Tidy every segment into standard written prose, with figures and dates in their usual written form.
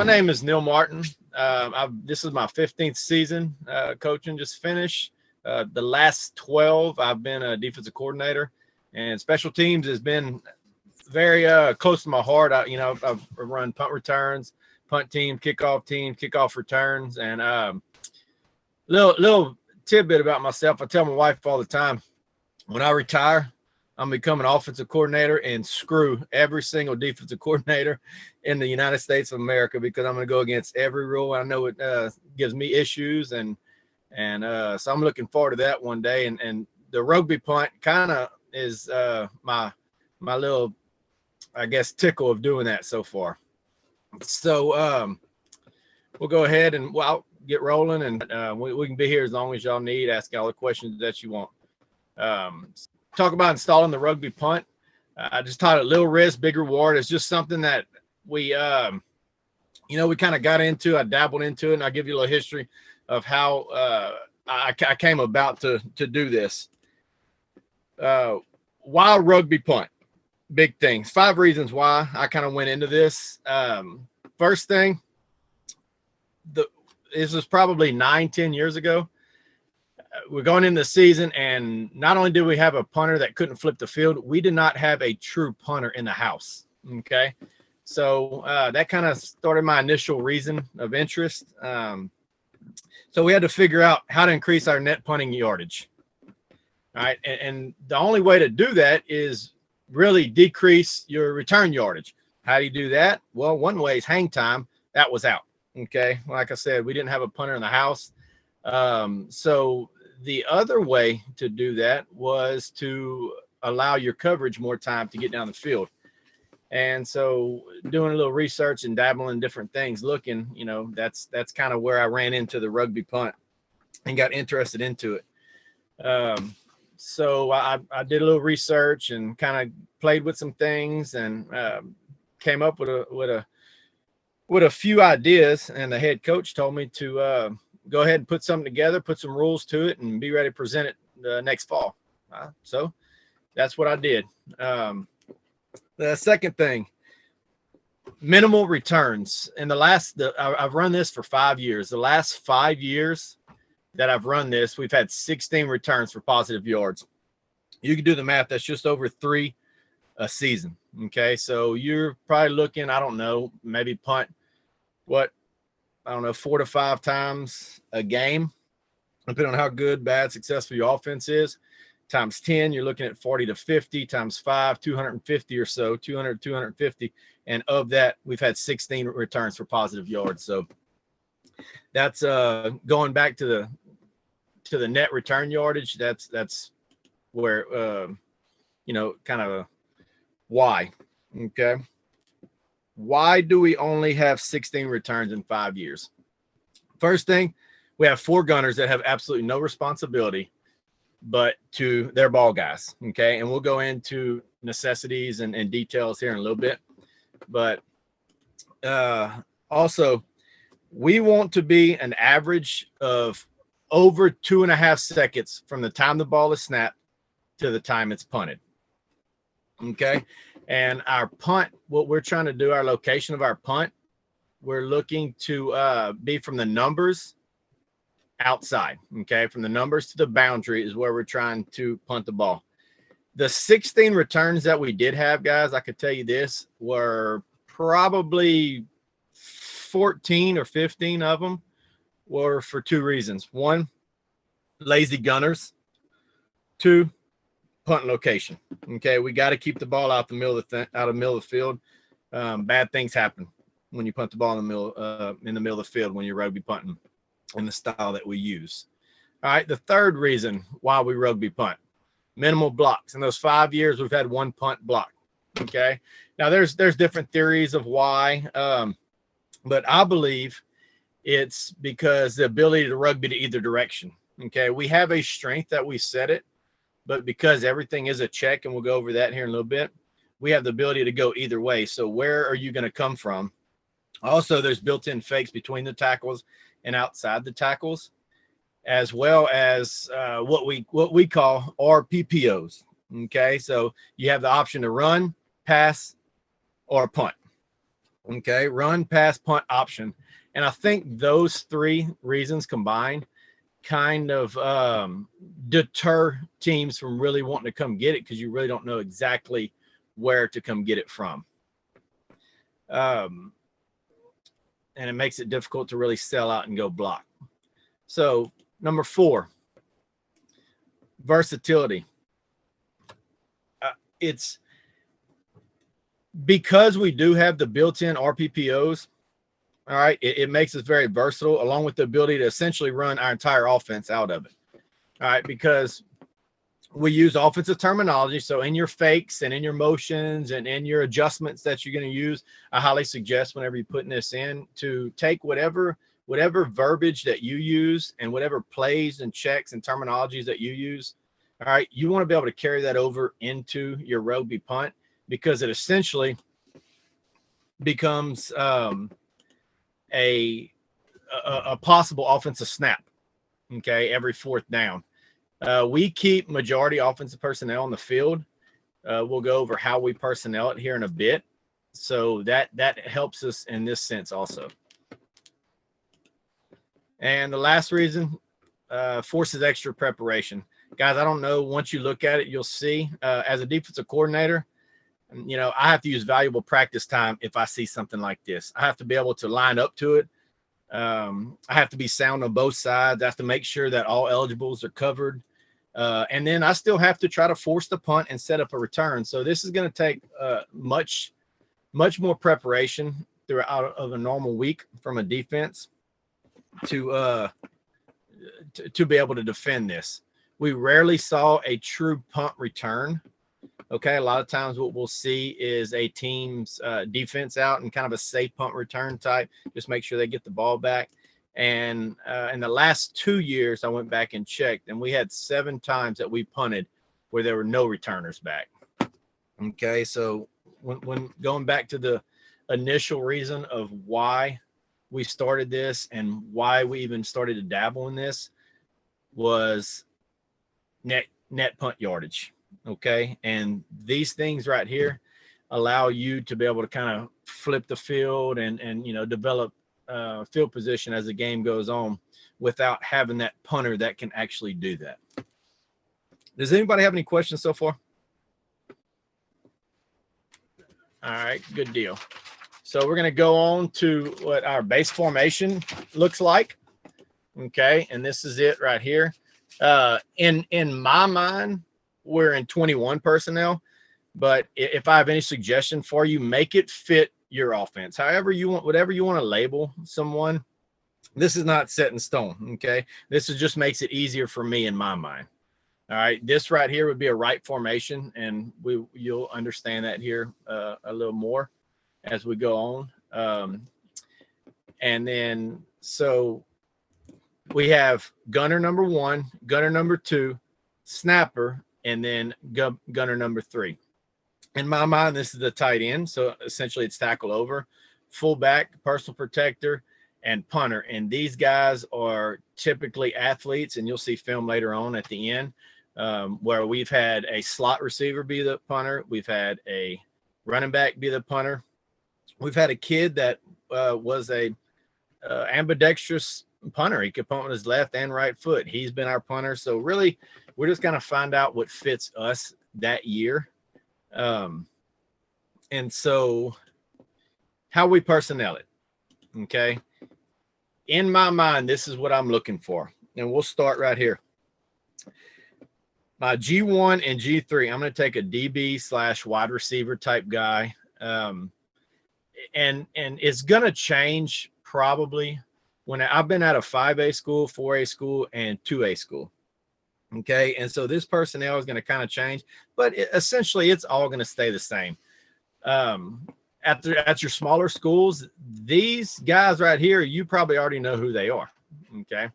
name is Neal Martin. This is my 15th season coaching, just finished. The last 12, I've been a defensive coordinator, and special teams has been very close to my heart. I've run punt returns, punt team, kickoff returns, and little tidbit about myself. I tell my wife all the time, when I retire, I'm becoming an offensive coordinator and screw every single defensive coordinator in the United States of America, because I'm going to go against every rule. I know it gives me issues, and so I'm looking forward to that one day. And the rugby punt kind of is my little, I guess, tickle of doing that so far. So we'll go ahead and I'll get rolling, and we can be here as long as y'all need. Ask all the questions that you want. Talk about installing the rugby punt. I just taught it little risk, big reward. It's just something that we kind of got into. I dabbled into it, and I'll give you a little history of how I came about to do this. Why rugby punt? Big things. 5 reasons why I kind of went into this. First thing, this was probably 9-10 years ago. We're going into the season, and not only did we have a punter that couldn't flip the field, we did not have a true punter in the house. Okay. So that kind of started my initial reason of interest. So we had to figure out how to increase our net punting yardage. All right. And the only way to do that is really decrease your return yardage. How do you do that? Well, one way is hang time. That was out. Okay. Like I said, we didn't have a punter in the house. So the other way to do that was to allow your coverage more time to get down the field. And so doing a little research and dabbling in different things, looking, that's kind of where I ran into the rugby punt and got interested into it. So I did a little research and kind of played with some things, and came up with a few ideas. And the head coach told me to go ahead and put something together, put some rules to it, and be ready to present it next fall. So that's what I did. The second thing, minimal returns. I've run this for 5 years. The last 5 years that I've run this, we've had 16 returns for positive yards. You can do the math. That's just over 3 a season. Okay. So you're probably looking, I don't know, maybe punt 4 to 5 times a game, depending on how good, bad, successful your offense is. Times 10, you're looking at 40 to 50. Times 5, 250 or so, 200, 250. And of that, we've had 16 returns for positive yards. So that's going back to the net return yardage. That's where kind of why. Okay. Why do we only have 16 returns in 5 years? First thing, we have 4 gunners that have absolutely no responsibility but to their ball guys. Okay. And we'll go into necessities and details here in a little bit. But also, we want to be an average of over 2.5 seconds from the time the ball is snapped to the time it's punted. Okay. And our punt, what we're trying to do, our location of our punt, we're looking to be from the numbers outside. Okay. From the numbers to the boundary is where we're trying to punt the ball. The 16 returns that we did have, guys, I could tell you this, were probably 14 or 15 of them were for 2 reasons. 1, lazy gunners. 2, punt location. Okay, we got to keep the ball out the middle of the field. Bad things happen when you punt the ball in the middle of the field when you're rugby punting in the style that we use. All right, the third reason why we rugby punt, minimal blocks. In those 5 years, we've had 1 punt block. Okay, now there's different theories of why, but I believe it's because the ability to rugby to either direction. Okay, we have a strength that we set it, but because everything is a check, and we'll go over that here in a little bit, we have the ability to go either way. So where are you going to come from? Also, there's built-in fakes between the tackles and outside the tackles, as well as what we call RPPOs. Okay, so you have the option to run, pass, or punt. Okay, run, pass, punt, option. And I think those three reasons combined kind of deter teams from really wanting to come get it, because you really don't know exactly where to come get it from. And it makes it difficult to really sell out and go block. So number 4, versatility. It's because we do have the built-in RPPOs. All right, it makes us very versatile, along with the ability to essentially run our entire offense out of it. All right, because we use offensive terminology. So in your fakes and in your motions and in your adjustments that you're going to use, I highly suggest whenever you're putting this in to take whatever verbiage that you use and whatever plays and checks and terminologies that you use. All right, you want to be able to carry that over into your rugby punt, because it essentially becomes a possible offensive snap. Okay, every 4th down. We keep majority offensive personnel on the field. We'll go over how we personnel it here in a bit. So that helps us in this sense also. And the last reason, forces extra preparation. Guys, I don't know, once you look at it, you'll see, as a defensive coordinator, you know, I have to use valuable practice time if I see something like this. I have to be able to line up to it. I have to be sound on both sides. I have to make sure that all eligibles are covered. And then I still have to try to force the punt and set up a return. So this is going to take much more preparation throughout of a normal week from a defense to be able to defend this. We rarely saw a true punt return. Okay, a lot of times what we'll see is a team's defense out and kind of a safe punt return type. Just make sure they get the ball back. And in the last 2 years, I went back and checked, and we had 7 times that we punted where there were no returners back. Okay, so when going back to the initial reason of why we started this and why we even started to dabble in this was net punt yardage. Okay, and these things right here allow you to be able to kind of flip the field and you know, develop field position as the game goes on without having that punter that can actually do that. Does anybody have any questions so far? All right, good deal. So we're going to go on to what our base formation looks like. Okay, and this is it right here. In my mind, we're in 21 personnel, but if I have any suggestion for you, make it fit your offense. However you want, whatever you want to label someone, this is not set in stone. Okay, this is just makes it easier for me in my mind. All right, this right here would be a right formation, and you'll understand that here a little more as we go on. And then so we have gunner number 1, gunner number 2, snapper, and then gunner number 3. In my mind, this is the tight end. So essentially it's tackle over, fullback, personal protector, and punter. And these guys are typically athletes, and you'll see film later on at the end where we've had a slot receiver be the punter. We've had a running back be the punter. We've had a kid that was a ambidextrous punter. He could punt with his left and right foot. He's been our punter. So really, we're just going to find out what fits us that year. And so how we personnel it. Okay. In my mind, this is what I'm looking for. And we'll start right here. My G1 and G3, I'm going to take a DB / wide receiver type guy. And it's going to change probably when I've been at a 5A school, 4A school, and 2A school. Okay. And so this personnel is going to kind of change, but essentially it's all going to stay the same. At your smaller schools, these guys right here, you probably already know who they are. Okay.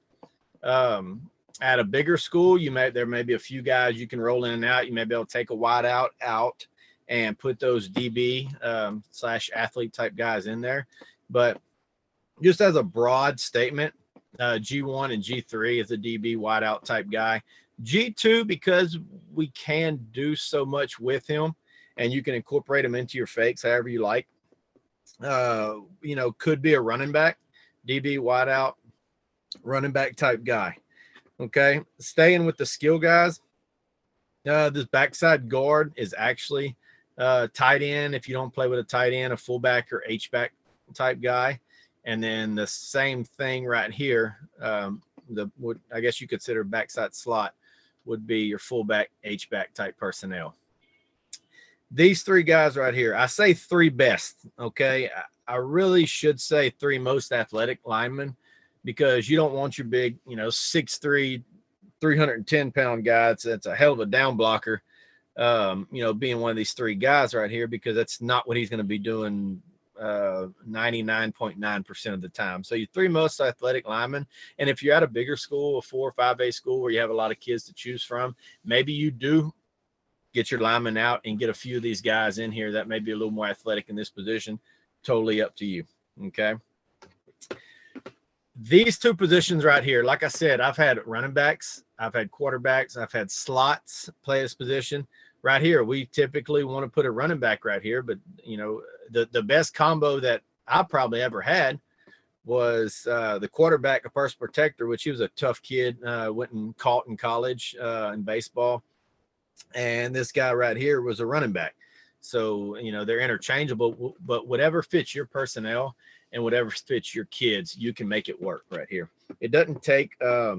At a bigger school, there may be a few guys you can roll in and out. You may be able to take a wide out and put those DB / athlete type guys in there. But just as a broad statement, G1 and G3 is a DB wide out type guy. G2, because we can do so much with him and you can incorporate him into your fakes however you like. could be a running back, DB, wideout, running back type guy. Okay, staying with the skill guys. This backside guard is actually tight end. If you don't play with a tight end, a fullback or H-back type guy. And then the same thing right here, I guess you consider backside slot would be your fullback, H-back type personnel. These three guys right here, I say three best, okay? I really should say three most athletic linemen, because you don't want your big, 6'3", 310-pound guy. That's a hell of a down blocker, being one of these three guys right here, because that's not what he's going to be doing 99.9% of the time. So your three most athletic linemen. And if you're at a bigger school, a 4 or 5A school where you have a lot of kids to choose from, maybe you do get your linemen out and get a few of these guys in here that may be a little more athletic in this position. Totally up to you. Okay. These two positions right here, like I said, I've had running backs, I've had quarterbacks, I've had slots play this position. Right here, we typically want to put a running back right here, but the best combo that I probably ever had was the quarterback, a pass protector, which he was a tough kid, went and caught in college in baseball, and this guy right here was a running back. So they're interchangeable, but whatever fits your personnel and whatever fits your kids, you can make it work right here. It doesn't take a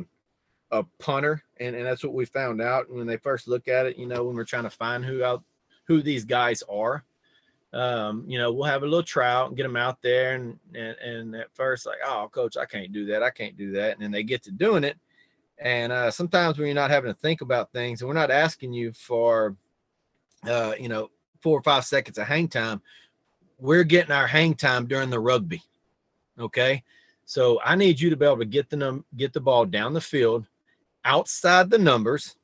punter, and that's what we found out when they first look at it. When we're trying to find who these guys are, we'll have a little trial and get them out there, and at first, like, oh, coach, I can't do that, and then they get to doing it, and sometimes when you're not having to think about things, and we're not asking you for 4 or 5 seconds of hang time, we're getting our hang time during the rugby. Okay, so I need you to be able to get the ball down the field outside the numbers,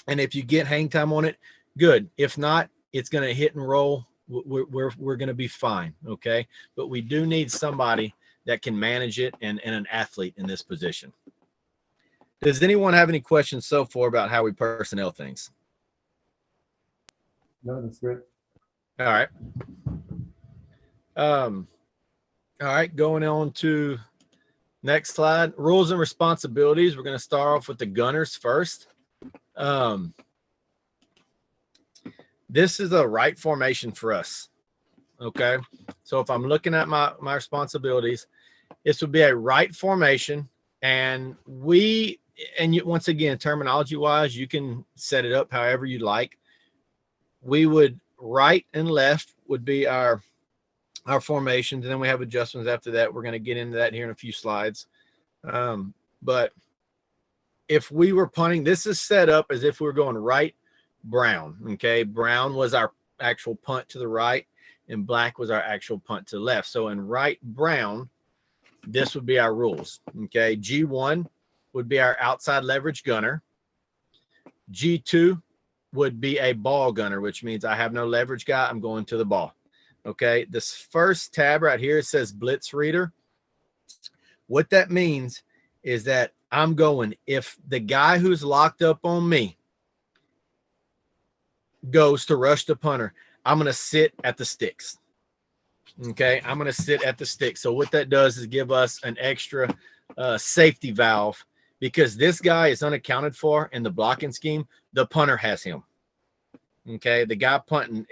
and if you get hang time on it, good. If not, it's going to hit and roll. We're going to be fine. Okay, but we do need somebody that can manage it and an athlete in this position. Does anyone have any questions so far about how we personnel things? No, that's great. All right. All right, going on to next slide, rules and responsibilities. We're going to start off with the gunners first. This is a right formation for us. Okay, so if I'm looking at my responsibilities, this would be a right formation, and once again, terminology wise, you can set it up however you like. We would right and left would be our formations, and then we have adjustments after that. We're going to get into that here in a few slides. But if we were punting, this is set up as if we were going right, brown. Okay, brown was our actual punt to the right, and black was our actual punt to the left. So in right, brown, this would be our rules. Okay, G1 would be our outside leverage gunner. G2 would be a ball gunner, which means I have no leverage guy. I'm going to the ball. Okay, this first tab right here, it says blitz reader. What that means is that I'm going, if the guy who's locked up on me goes to rush the punter, I'm going to sit at the sticks. Okay, I'm going to sit at the sticks. So what that does is give us an extra safety valve, because this guy is unaccounted for in the blocking scheme. The punter has him. Okay, the guy punting,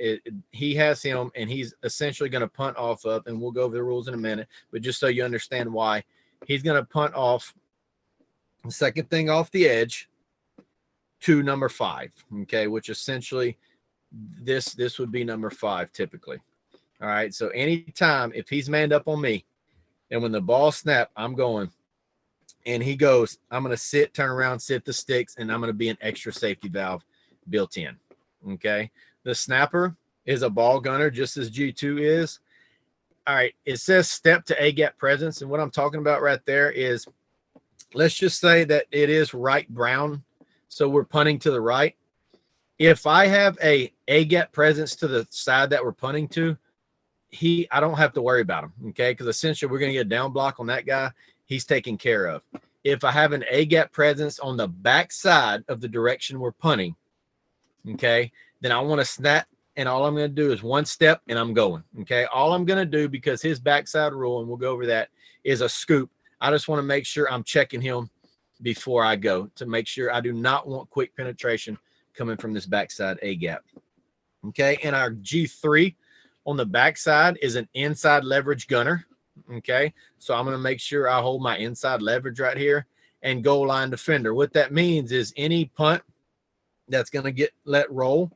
he has him, and he's essentially going to punt off of, and we'll go over the rules in a minute, but just so you understand why, he's going to punt off the second thing off the edge to number 5, okay, which essentially this would be number 5 typically. All right, so anytime if he's manned up on me, and when the ball snap, I'm going, and he goes, I'm going to sit, turn around, sit the sticks, and I'm going to be an extra safety valve built in. Okay, the snapper is a ball gunner, just as G2 is. All right, it says step to A gap presence, and what I'm talking about right there is, let's just say that it is right brown, so we're punting to the right. If I have a gap presence to the side that we're punting to, I don't have to worry about him, okay, because essentially we're going to get a down block on that guy. He's taken care of. If I have an A gap presence on the back side of the direction we're punting, okay, then I want to snap and all I'm going to do is one step, and I'm going. Okay, all I'm going to do, because his backside rule, and we'll go over that, is a scoop. I just want to make sure I'm checking him before I go to make sure I do not want quick penetration coming from this backside A gap. Okay, and our G3 on the backside is an inside leverage gunner. Okay, so I'm going to make sure I hold my inside leverage right here and goal line defender. What that means is any punt that's going to get let roll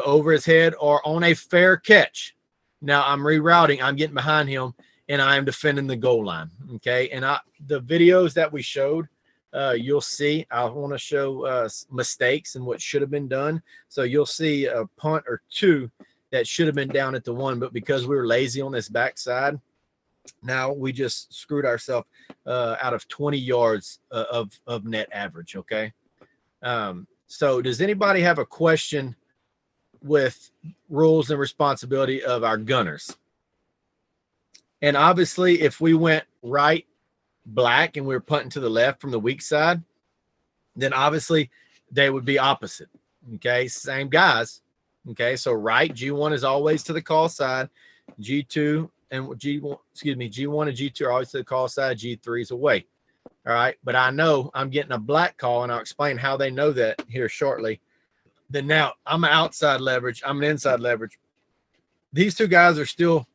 over his head or on a fair catch. Now I'm rerouting, I'm getting behind him, and I am defending the goal line. Okay, and the videos that we showed, you'll see, I want to show mistakes and what should have been done. So you'll see a punt or two that should have been down at the one, but because we were lazy on this backside, now we just screwed ourselves out of 20 yards of net average. Okay. So does anybody have a question with rules and responsibility of our gunners? And obviously, if we went right black and we were punting to the left from the weak side, then obviously they would be opposite. Okay, same guys. Okay, so right G1 is always to the call side, G2 and G1, G1 and G2 are always to the call side, G3 is away. All right, but I know I'm getting a black call, and I'll explain how they know that here shortly. Then now I'm an outside leverage, I'm an inside leverage. These two guys are still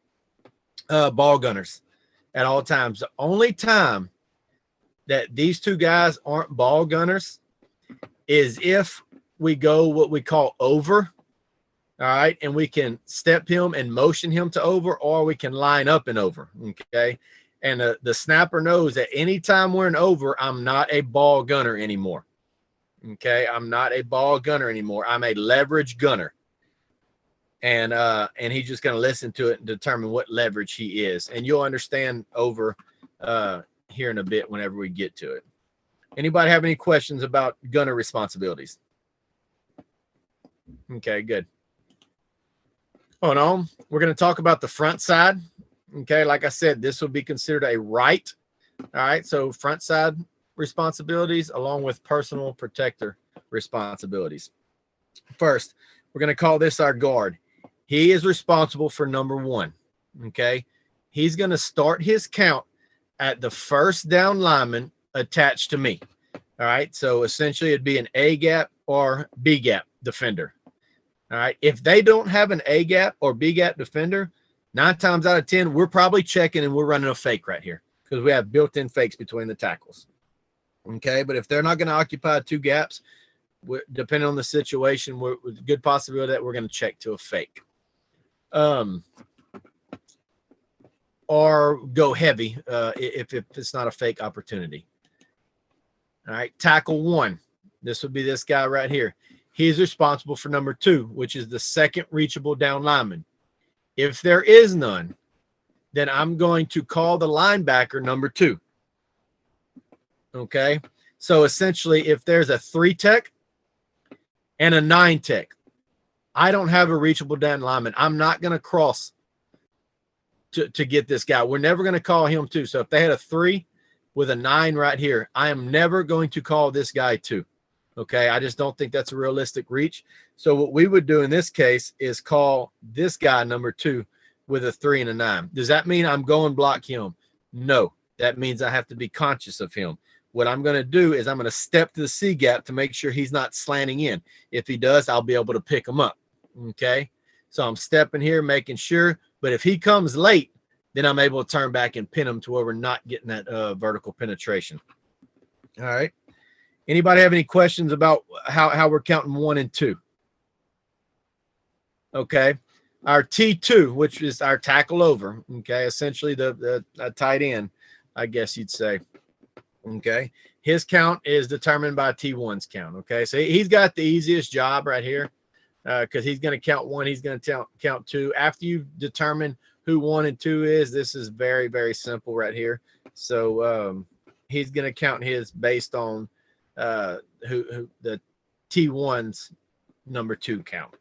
ball gunners at all times. The only time that these two guys aren't ball gunners is if we go what we call over, all right, and we can step him and motion him to over, or we can line up and over, okay? And the snapper knows that anytime we're in over, I'm not a ball gunner anymore, okay? I'm not a ball gunner anymore. I'm a leverage gunner. And he's just going to listen to it and determine what leverage he is. And you'll understand over here in a bit whenever we get to it. Anybody have any questions about gunner responsibilities? Okay, good. Hold on. We're going to talk about the front side. Okay, like I said, this would be considered a right. All right, so front side responsibilities along with personal protector responsibilities. First, we're going to call this our guard. He is responsible for number one, okay? He's going to start his count at the first down lineman attached to me, all right? So essentially it'd be an A gap or B gap defender, all right? If they don't have an A gap or B gap defender, 9 times out of 10, we're probably checking and we're running a fake right here because we have built-in fakes between the tackles, okay? But if they're not going to occupy 2 gaps, depending on the situation, with a good possibility that we're going to check to a fake. Or go heavy if it's not a fake opportunity. All right, tackle 1. This would be this guy right here. He's responsible for number 2, which is the second reachable down lineman. If there is none, then I'm going to call the linebacker number 2. Okay, so essentially if there's a 3 tech and a 9 tech, I don't have a reachable down lineman. I'm not going to cross to get this guy. We're never going to call him 2. So if they had a 3 with a 9 right here, I am never going to call this guy 2. Okay, I just don't think that's a realistic reach. So what we would do in this case is call this guy number 2 with a 3 and a 9. Does that mean I'm going block him? No, that means I have to be conscious of him. What I'm going to do is I'm going to step to the C gap to make sure he's not slanting in. If he does, I'll be able to pick him up. Okay, so I'm stepping here, making sure. But if he comes late, then I'm able to turn back and pin him to where we're not getting that vertical penetration. All right. Anybody have any questions about how we're counting 1 and 2? Okay. Our T2, which is our tackle over. Okay. Essentially the tight end, I guess you'd say. Okay. His count is determined by T1's count. Okay. So he's got the easiest job right here because he's going to count 1. He's going to count 2. After you determine who 1 and 2 is, this is very, very simple right here. So he's going to count his based on who the T1's number 2 count.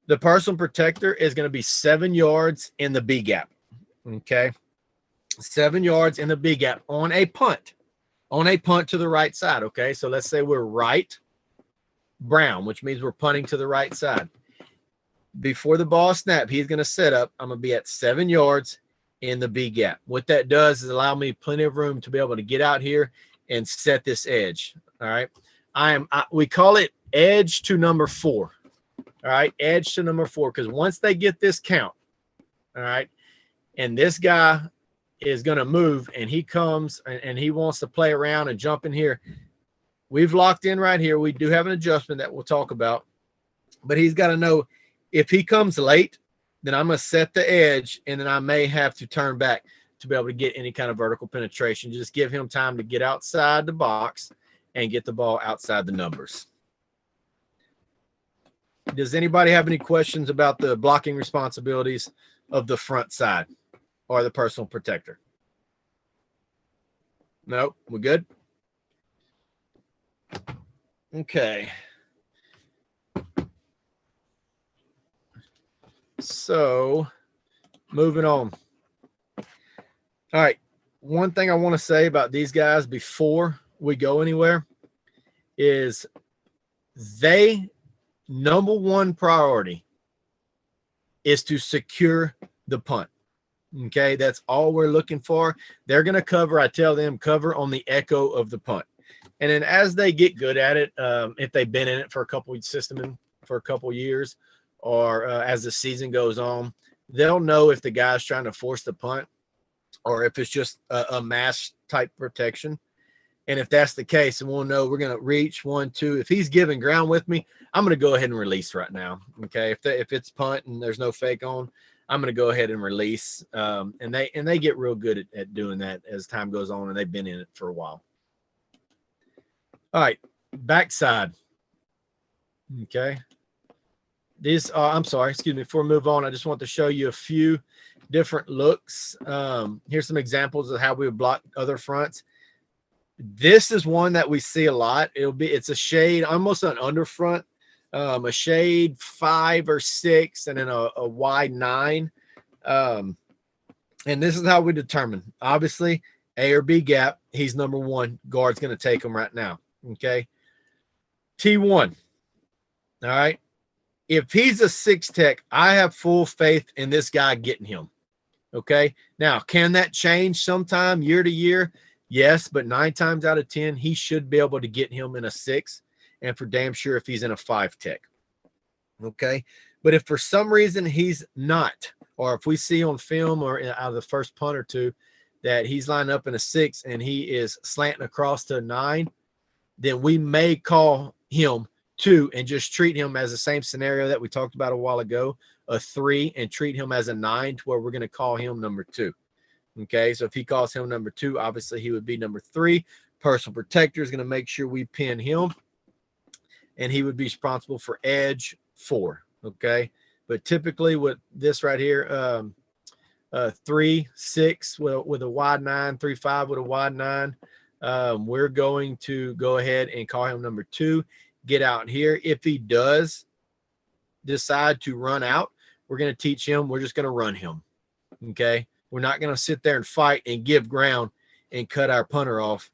The personal protector is going to be 7 yards in the B gap. Okay. 7 yards in the B gap on a punt to the right side. Okay. So let's say we're right brown, which means we're punting to the right side. Before the ball snap, he's going to set up. I'm going to be at 7 yards in the B gap. What that does is allow me plenty of room to be able to get out here and set this edge. All right. We call it edge to number 4. All right. Edge to number 4. Because once they get this count, all right, and this guy is going to move and he comes and he wants to play around and jump in here. We've locked in right here. We do have an adjustment that we'll talk about, but he's got to know if he comes late, then I'm going to set the edge, and then I may have to turn back to be able to get any kind of vertical penetration. Just give him time to get outside the box and get the ball outside the numbers. Does anybody have any questions about the blocking responsibilities of the front side or the personal protector? No, we're good? Okay. So, moving on. All right. One thing I want to say about these guys before we go anywhere is they number one priority is to secure the punt. Okay, that's all we're looking for. They're going to cover, I tell them, cover on the echo of the punt. And then as they get good at it, if they've been in it for a couple of years, or as the season goes on, they'll know if the guy's trying to force the punt or if it's just a mass type protection. And if that's the case, and we'll know we're going to reach 1, 2. If he's giving ground with me, I'm going to go ahead and release right now. Okay. If it's punt and there's no fake on, I'm going to go ahead and release. And they get real good at doing that as time goes on, and they've been in it for a while. All right. Backside. Okay. I'm sorry, excuse me. Before we move on, I just want to show you a few different looks. Here's some examples of how we would block other fronts. This is one that we see a lot. It's a shade, almost an underfront, a shade 5 or 6, and then a wide 9. And this is how we determine. Obviously, A or B gap. He's number 1. Guard's going to take him right now. Okay. T1. All right. If he's a 6 tech, I have full faith in this guy getting him. Okay. Now, can that change sometime year to year? Yes, but 9 times out of 10, he should be able to get him in a 6, and for damn sure if he's in a 5 tech. Okay. But if for some reason he's not, or if we see on film or out of the first punt or two that he's lined up in a 6 and he is slanting across to a 9, then we may call him 2 and just treat him as the same scenario that we talked about a while ago, a 3, and treat him as a 9 to where we're going to call him number 2. Okay, so if he calls him number 2, obviously he would be number 3. Personal protector is going to make sure we pin him, and he would be responsible for edge 4. Okay, but typically with this right here, 3, 6 with a wide 9, 3, 5 with a wide 9, we're going to go ahead and call him number 2. Get out here. If he does decide to run out, we're going to teach him. We're just going to run him. Okay. We're not going to sit there and fight and give ground and cut our punter off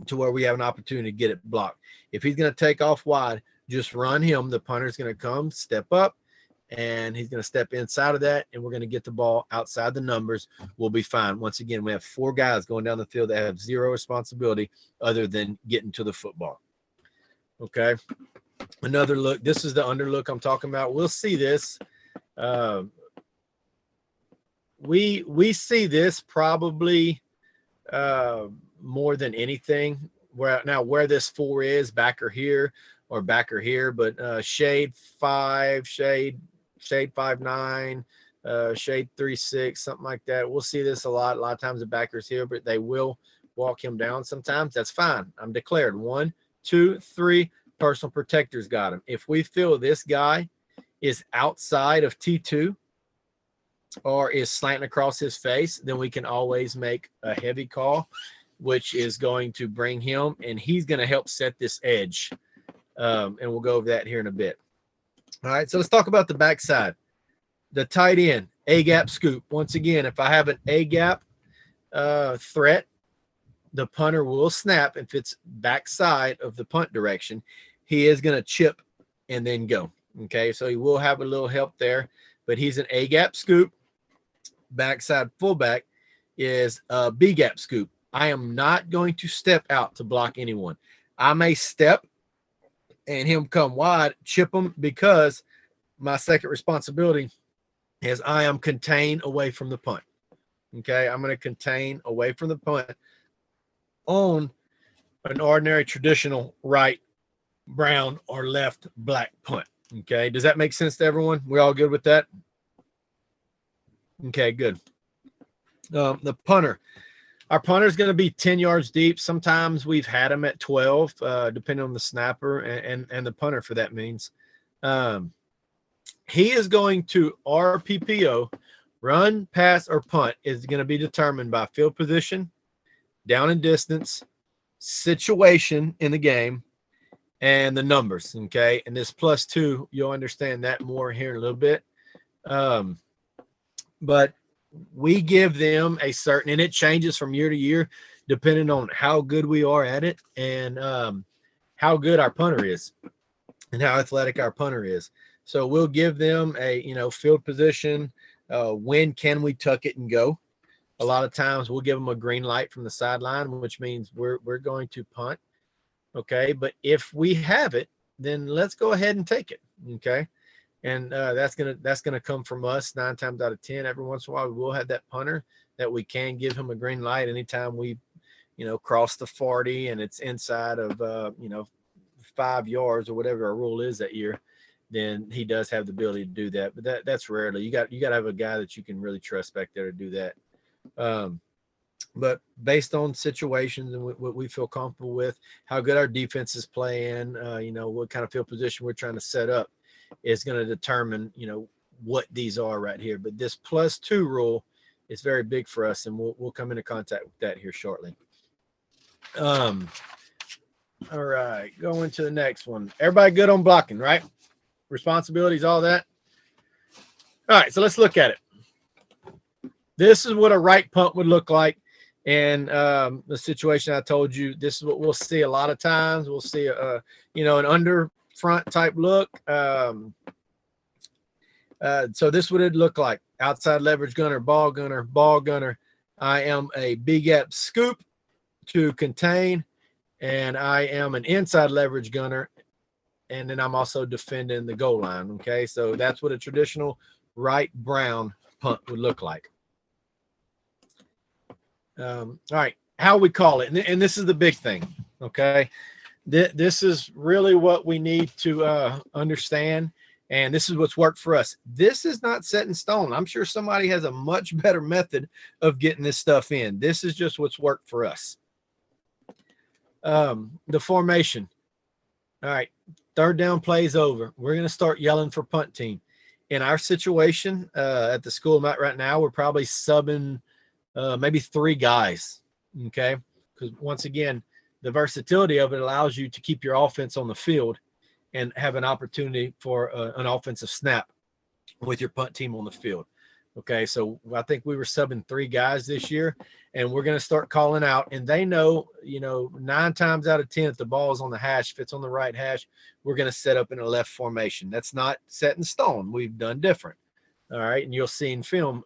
to where we have an opportunity to get it blocked. If he's going to take off wide, just run him. The punter's going to come, step up, and he's going to step inside of that, and we're going to get the ball outside the numbers. We'll be fine. Once again, we have 4 guys going down the field that have 0 responsibility other than getting to the football. Okay. Another look. This is the under look I'm talking about. We'll see this. We see this probably more than anything. Where this 4 is, backer here or backer here, but shade 5, shade 5-9, shade 3-6, something like that. We'll see this a lot. A lot of times the backer's here, but they will walk him down sometimes. That's fine. I'm declared 1, 2, 3. Personal protector's got him. If we feel this guy is outside of T2 or is slanting across his face, then we can always make a heavy call, which is going to bring him, and he's going to help set this edge. And we'll go over that here in a bit. All right, so let's talk about the backside. The tight end, A-gap scoop. Once again, if I have an A-gap threat, the punter will snap. If it's backside of the punt direction, he is going to chip and then go. Okay, so he will have a little help there, but he's an A gap scoop. Backside fullback is a B gap scoop. I am not going to step out to block anyone. I may step and him come wide, chip him, because my second responsibility is I am contained away from the punt. Okay, I'm going to contain away from the punt on an ordinary traditional right, brown, or left, black punt. Okay, does that make sense to everyone? We all good with that? Okay, good. The punter. Our punter is going to be 10 yards deep. Sometimes we've had them at 12, depending on the snapper and the punter for that means. He is going to RPPO, run, pass, or punt is going to be determined by field position, down and distance, situation in the game, and the numbers, okay? And this +2, you'll understand that more here in a little bit. But we give them a certain, and it changes from year to year depending on how good we are at it and how good our punter is and how athletic our punter is. So we'll give them a, field position. When can we tuck it and go? A lot of times we'll give them a green light from the sideline, which means we're going to punt. Okay. But if we have it, then let's go ahead and take it. Okay. And that's gonna come from us 9 times out of 10. Every once in a while, we will have that punter that we can give him a green light anytime we, cross the 40 and it's inside of 5 yards or whatever our rule is that year. Then he does have the ability to do that, but that's rarely. You got to have a guy that you can really trust back there to do that. But based on situations and what we feel comfortable with, how good our defense is playing, what kind of field position we're trying to set up, is going to determine, what these are right here. But this +2 rule is very big for us, and we'll come into contact with that here shortly. All right, going to the next one. Everybody good on blocking, right? Responsibilities, all that. All right, so let's look at it. This is what a right punt would look like. And the situation I told you, this is what we'll see a lot of times. We'll see, an under front type look. So this would it look like: outside leverage gunner, ball gunner, ball gunner. I am a B gap scoop to contain, and I am an inside leverage gunner, and then I'm also defending the goal line. Okay, so that's what a traditional right brown punt would look like. All right, how we call it, and this is the big thing. Okay, this is really what we need to understand, and this is what's worked for us. This is not set in stone. I'm sure somebody has a much better method of getting this stuff in. This is just what's worked for us. The formation. All right, third down plays over. We're going to start yelling for punt team. In our situation at the school I'm at right now, we're probably subbing maybe 3 guys, okay? Because once again, the versatility of it allows you to keep your offense on the field and have an opportunity for an offensive snap with your punt team on the field. Okay, so I think we were subbing 3 guys this year, and we're going to start calling out. And they know, 9 times out of 10, if the ball is on the hash, if it's on the right hash, we're going to set up in a left formation. That's not set in stone. We've done different. All right, and you'll see in film,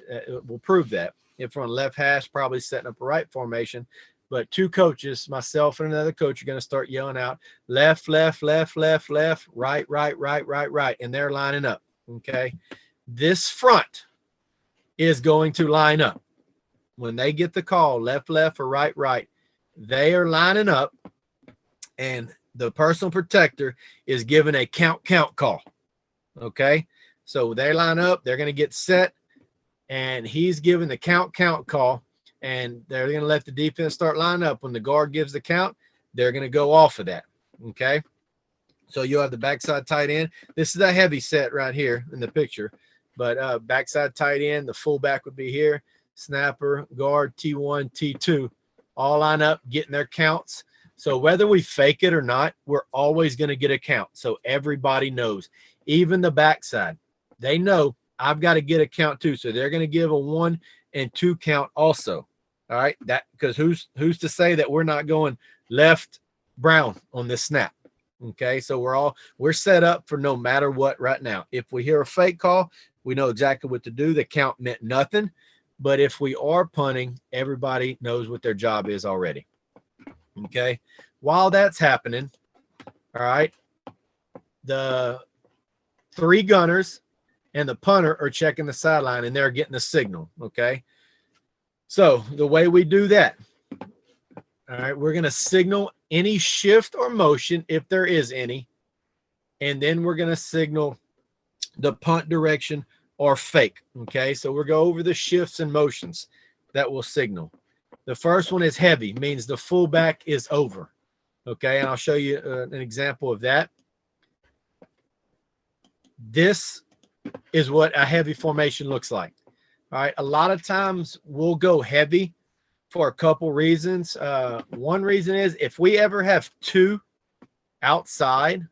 it will prove that. If we're on left hash, probably setting up a right formation. But 2 coaches, myself and another coach, are going to start yelling out left, left, left, left, left, right, right, right, right, right. And they're lining up. Okay. This front is going to line up. When they get the call, left, left, or right, right, they are lining up. And the personal protector is given a count call. Okay. So they line up. They're going to get set. And he's giving the count call, and they're going to let the defense start lining up. When the guard gives the count, they're going to go off of that, okay? So you'll have the backside tight end. This is a heavy set right here in the picture, but backside tight end, the fullback would be here, snapper, guard, T1, T2, all line up, getting their counts. So whether we fake it or not, we're always going to get a count. So everybody knows, even the backside, they know I've got to get a count too. So they're going to give a 1 and 2 count also. All right. That because who's to say that we're not going left brown on this snap? Okay, so we're set up for no matter what right now. If we hear a fake call, we know exactly what to do. The count meant nothing. But if we are punting, everybody knows what their job is already. Okay, while that's happening, all right, the 3 gunners and the punter are checking the sideline and they're getting a signal. Okay, so the way we do that, all right, we're going to signal any shift or motion if there is any, and then we're going to signal the punt direction or fake. Okay, so we'll go over the shifts and motions that will signal. The first one is heavy, means the fullback is over. Okay, and I'll show you an example of that. This is what a heavy formation looks like. All right, a lot of times we'll go heavy for a couple reasons. One reason is if we ever have 2 outside,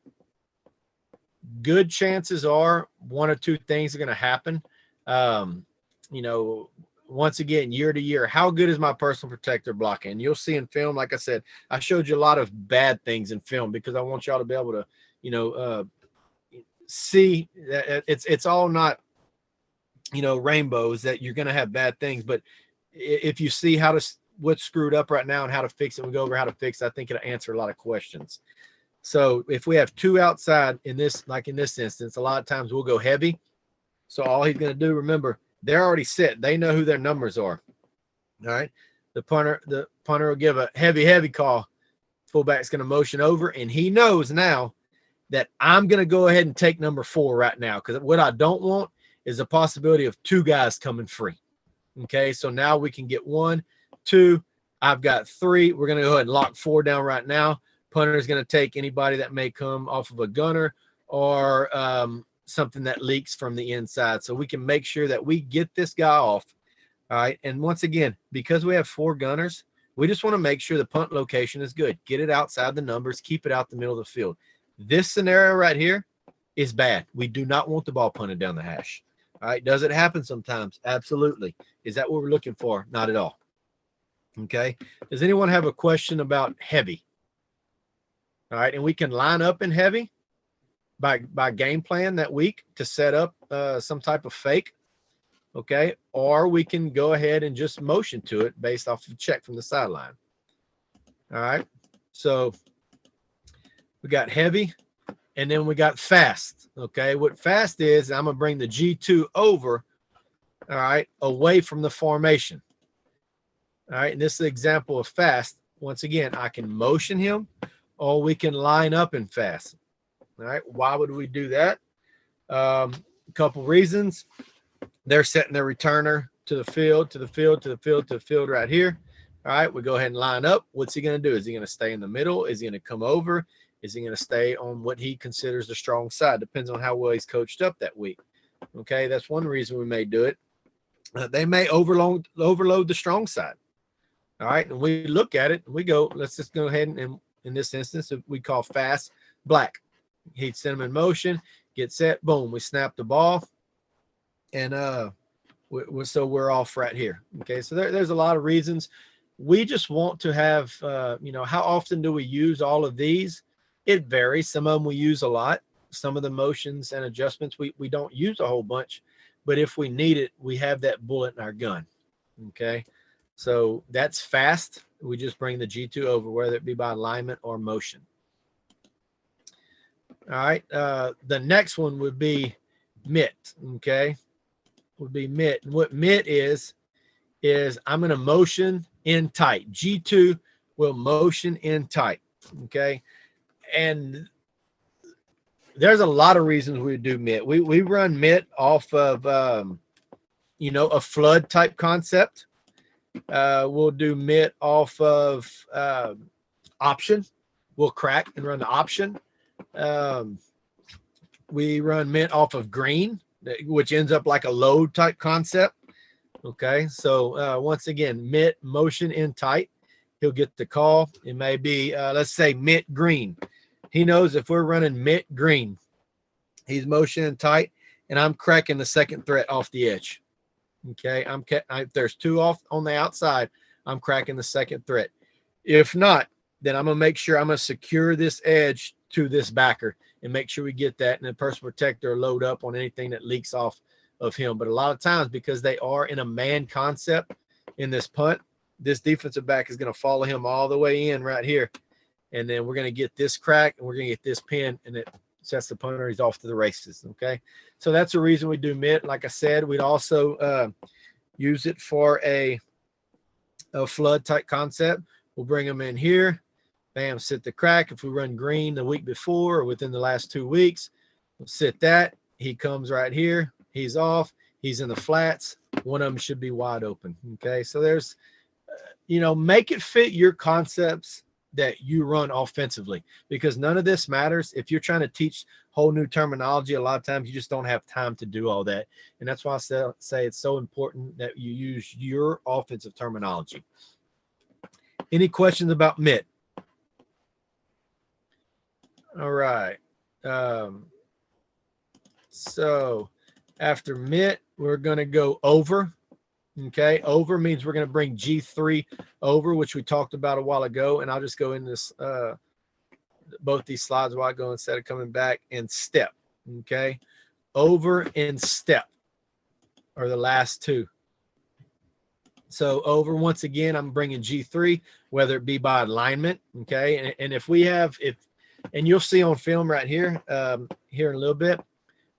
good chances are 1 or 2 things are going to happen. You know, once again, year to year, how good is my personal protector blocking? You'll see in film, like I said, I showed you a lot of bad things in film because I want y'all to be able to, you know, see that it's all not, you know, rainbows, that you're going to have bad things. But if you see what's screwed up right now and how to fix it, we go over how to fix it, I think it'll answer a lot of questions. So if we have 2 outside in this, like in this instance, a lot of times we'll go heavy. So all he's going to do, remember, they're already set. They know who their numbers are. All right. The punter will give a heavy call. Fullback's going to motion over, and he knows now that I'm going to go ahead and take number 4 right now, because what I don't want is a possibility of 2 guys coming free. Okay, so now we can get 1, 2. I've got 3. We're going to go ahead and lock 4 down right now. Punter is going to take anybody that may come off of a gunner or something that leaks from the inside, so we can make sure that we get this guy off. All right, and once again, because we have 4 gunners, we just want to make sure the punt location is good. Get it outside the numbers, keep it out the middle of the field. This scenario right here is bad. We do not want the ball punted down the hash. All right, does it happen sometimes? Absolutely. Is that what we're looking for? Not at all. Okay, does anyone have a question about heavy? All right, and we can line up in heavy by game plan that week to set up some type of fake. Okay, or we can go ahead and just motion to it based off of a check from the sideline. All right, so we got heavy, and then we got fast. Okay, what fast is, I'm going to bring the G2 over, all right, away from the formation. All right, and this is an example of fast. Once again, I can motion him, or we can line up in fast. All right, why would we do that? A couple reasons. They're setting their returner to the field right here. All right, we go ahead and line up. What's he going to do? Is he going to stay in the middle? Is he going to come over? Is he going to stay on what he considers the strong side? Depends on how well he's coached up that week. Okay, that's one reason we may do it. They may overload the strong side. All right, and we look at it, and we go, let's just go ahead and in this instance, we call fast black. He'd send him in motion, get set, boom, we snap the ball, and so we're off right here. Okay, so there's a lot of reasons. We just want to have, you know, how often do we use all of these? It varies. Some of them we use a lot. Some of the motions and adjustments we don't use a whole bunch, but if we need it, we have that bullet in our gun. Okay, so that's fast. We just bring the G2 over, whether it be by alignment or motion. All right, the next one would be mitt. Okay, would be mitt. And what mitt is I'm going to motion in tight. G2 will motion in tight. Okay, and there's a lot of reasons we do mitt. We run mitt off of you know, a flood type concept. We'll do mitt off of option. We'll crack and run the option. We run mitt off of green, which ends up like a load type concept. Okay, so once again, mitt motion in tight. He'll get the call. It may be, let's say, mitt green. He knows if we're running mitt green, he's motioning tight, and I'm cracking the second threat off the edge. Okay, if there's 2 off on the outside, I'm cracking the second threat. If not, then I'm going to make sure I'm going to secure this edge to this backer and make sure we get that, and the personal protector load up on anything that leaks off of him. But a lot of times, because they are in a man concept in this punt, this defensive back is going to follow him all the way in right here. And then we're going to get this crack, and we're going to get this pin, and it sets the punter. He's off to the races. Okay. So that's the reason we do mitt. Like I said, we'd also use it for a flood type concept. We'll bring them in here. Bam, sit the crack. If we run green the week before or within the last 2 weeks, we'll sit that. He comes right here. He's off. He's in the flats. One of them should be wide open. Okay. So there's, make it fit your concepts that you run offensively, because none of this matters. If you're trying to teach whole new terminology, a lot of times you just don't have time to do all that. And that's why I say it's so important that you use your offensive terminology. Any questions about mitt? All right. So after mitt, we're going to go over. Okay. Over means we're going to bring G3 over, which we talked about a while ago. And I'll just go in this, both these slides while I go instead of coming back, and step. Okay. Over and step are the last two. So over, once again, I'm bringing G3, whether it be by alignment. Okay. And if we have, and you'll see on film right here, here in a little bit,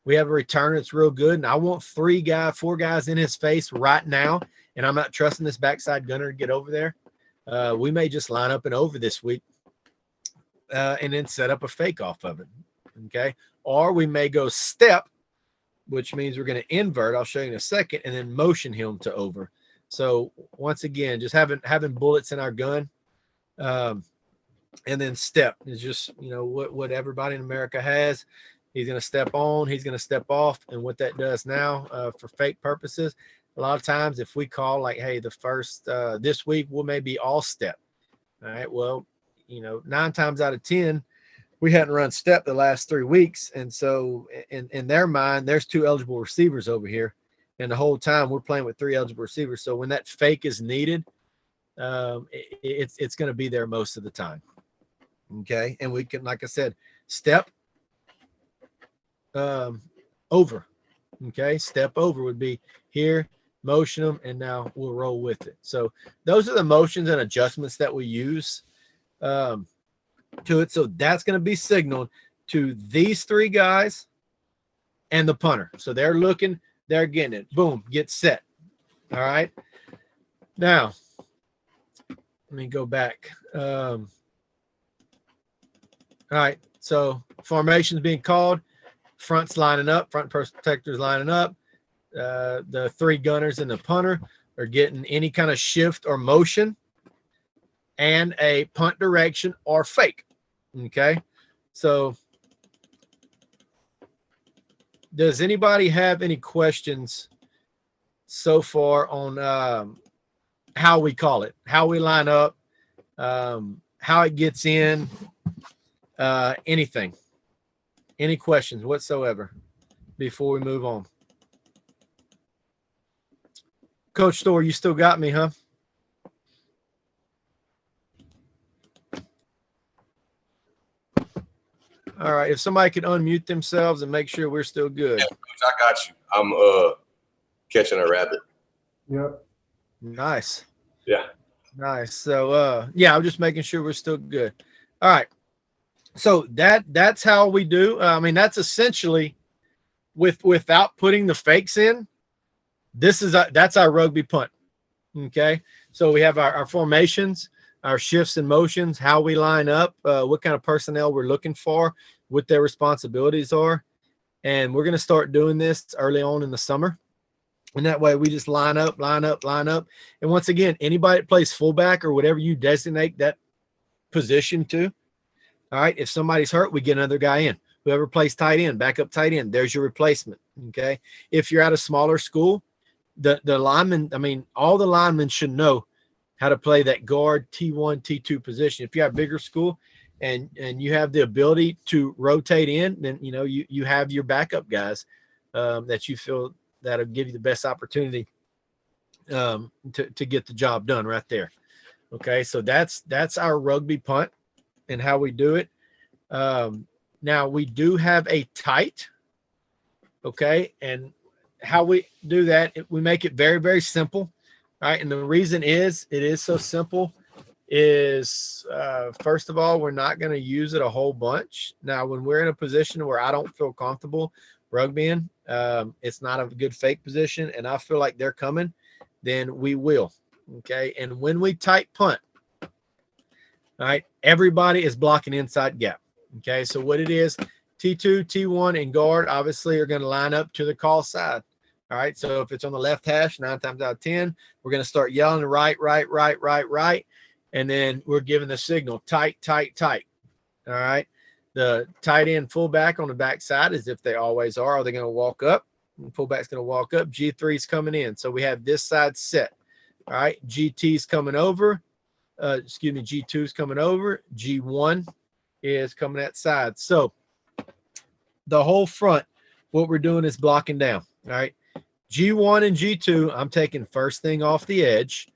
we have a return that's real good, and I want 4 guys in his face right now, and I'm not trusting this backside gunner to get over there. We may just line up and over this week and then set up a fake off of it, okay? Or we may go step, which means we're going to invert. I'll show you in a second, and then motion him to over. So once again, just having bullets in our gun, and then step is just, what everybody in America has. He's going to step on, he's going to step off. And what that does now for fake purposes, a lot of times if we call like, hey, the first this week, we'll maybe all step. All right. Well, 9 times out of 10, we hadn't run step the last 3 weeks. And so in their mind, there's 2 eligible receivers over here. And the whole time we're playing with 3 eligible receivers. So when that fake is needed, it's going to be there most of the time. Okay. And we can, like I said, step over. Okay. Step over would be here, motion them, and now we'll roll with it. So those are the motions and adjustments that we use to it. So that's going to be signaled to these 3 guys and the punter. So they're looking, they're getting it. Boom, get set. All right. Now, let me go back. All right. So formation's being called. Front's lining up. Front protector's lining up. The 3 gunners and the punter are getting any kind of shift or motion and a punt direction or fake. Okay. So does anybody have any questions so far on how we call it, how we line up, how it gets in, anything? Any questions whatsoever before we move on? Coach Storr, you still got me, huh? All right. If somebody could unmute themselves and make sure we're still good. Yeah, Coach, I got you. I'm catching a rabbit. Yep. Nice. Yeah. Nice. So yeah, I'm just making sure we're still good. All right. So that's how we do. I mean, that's essentially without putting the fakes in. That's our rugby punt. Okay. So we have our formations, our shifts and motions, how we line up, what kind of personnel we're looking for, what their responsibilities are. And we're going to start doing this early on in the summer. And that way we just line up. And once again, anybody that plays fullback or whatever you designate that position to, all right, if somebody's hurt, we get another guy in. Whoever plays tight end, backup tight end, there's your replacement. Okay. If you're at a smaller school, the linemen, I mean, all the linemen should know how to play that guard T1, T2 position. If you have bigger school and you have the ability to rotate in, then, you have your backup guys that you feel that'll give you the best opportunity to get the job done right there. Okay. So that's our rugby punt and how we do it. Now we do have a tight, okay, and how we do that, we make it very, very simple, right? And the reason is it is so simple is first of all, we're not going to use it a whole bunch. Now, when we're in a position where I don't feel comfortable rugbying, it's not a good fake position, and I feel like they're coming, then we will, okay? And when we tight punt, all right, everybody is blocking inside gap, okay? So what it is, T2, T1, and guard obviously are going to line up to the call side. All right, so if it's on the left hash, 9 times out of 10, we're going to start yelling right, right, right, right, right, and then we're giving the signal tight, tight, tight. All right, the tight end fullback on the back side, as if they always are they going to walk up? Fullback's going to walk up. G3 is coming in, so we have this side set. All right, GT's coming over. G2 is coming over. G1 is coming that side. So the whole front, what we're doing is blocking down. All right, G1 and G2, I'm taking first thing off the edge.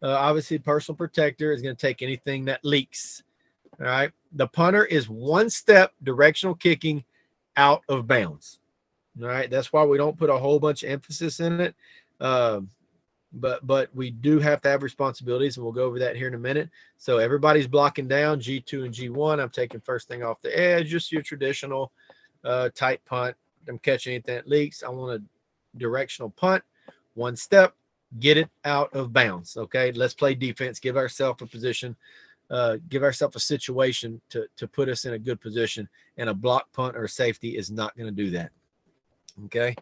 Obviously, personal protector is going to take anything that leaks. All right, the punter is one step directional kicking out of bounds. All right, that's why we don't put a whole bunch of emphasis in it. But we do have to have responsibilities, and we'll go over that here in a minute. So everybody's blocking down G2 and G1. I'm taking first thing off the edge, just your traditional tight punt. I'm catching anything that leaks. I want a directional punt, one step, get it out of bounds. Okay, let's play defense, give ourselves a position, give ourselves a situation to put us in a good position, and a block punt or safety is not going to do that. Okay,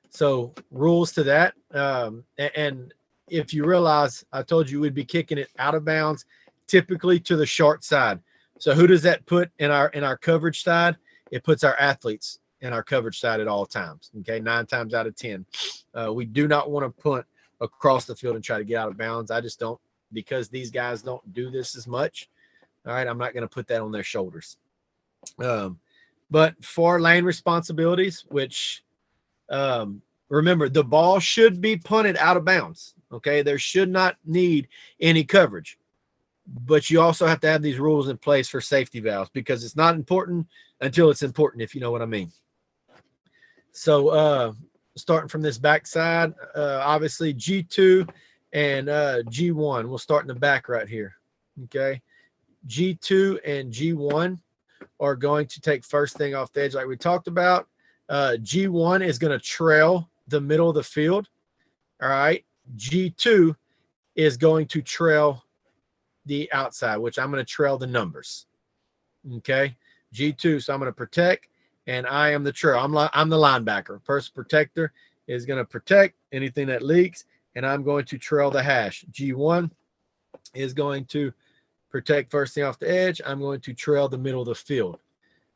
so rules to that. And if you realize, I told you we'd be kicking it out of bounds, typically to the short side. So who does that put in our coverage side? It puts our athletes in our coverage side at all times. Okay, 9 times out of 10. We do not want to punt across the field and try to get out of bounds. I just don't, because these guys don't do this as much. All right, I'm not going to put that on their shoulders. But for lane responsibilities, which remember, the ball should be punted out of bounds. Okay, there should not need any coverage. But you also have to have these rules in place for safety valves, because it's not important until it's important, if you know what I mean. So starting from this back side, obviously G2 and G1. We'll start in the back right here. Okay, G2 and G1 are going to take first thing off the edge like we talked about. G1 is going to trail the middle of the field. All right, G2 is going to trail the outside, which I'm going to trail the numbers. Okay, G2, so I'm going to protect, and I am the trail. I'm the linebacker. First protector is going to protect anything that leaks, and I'm going to trail the hash. G1 is going to protect first thing off the edge. I'm going to trail the middle of the field.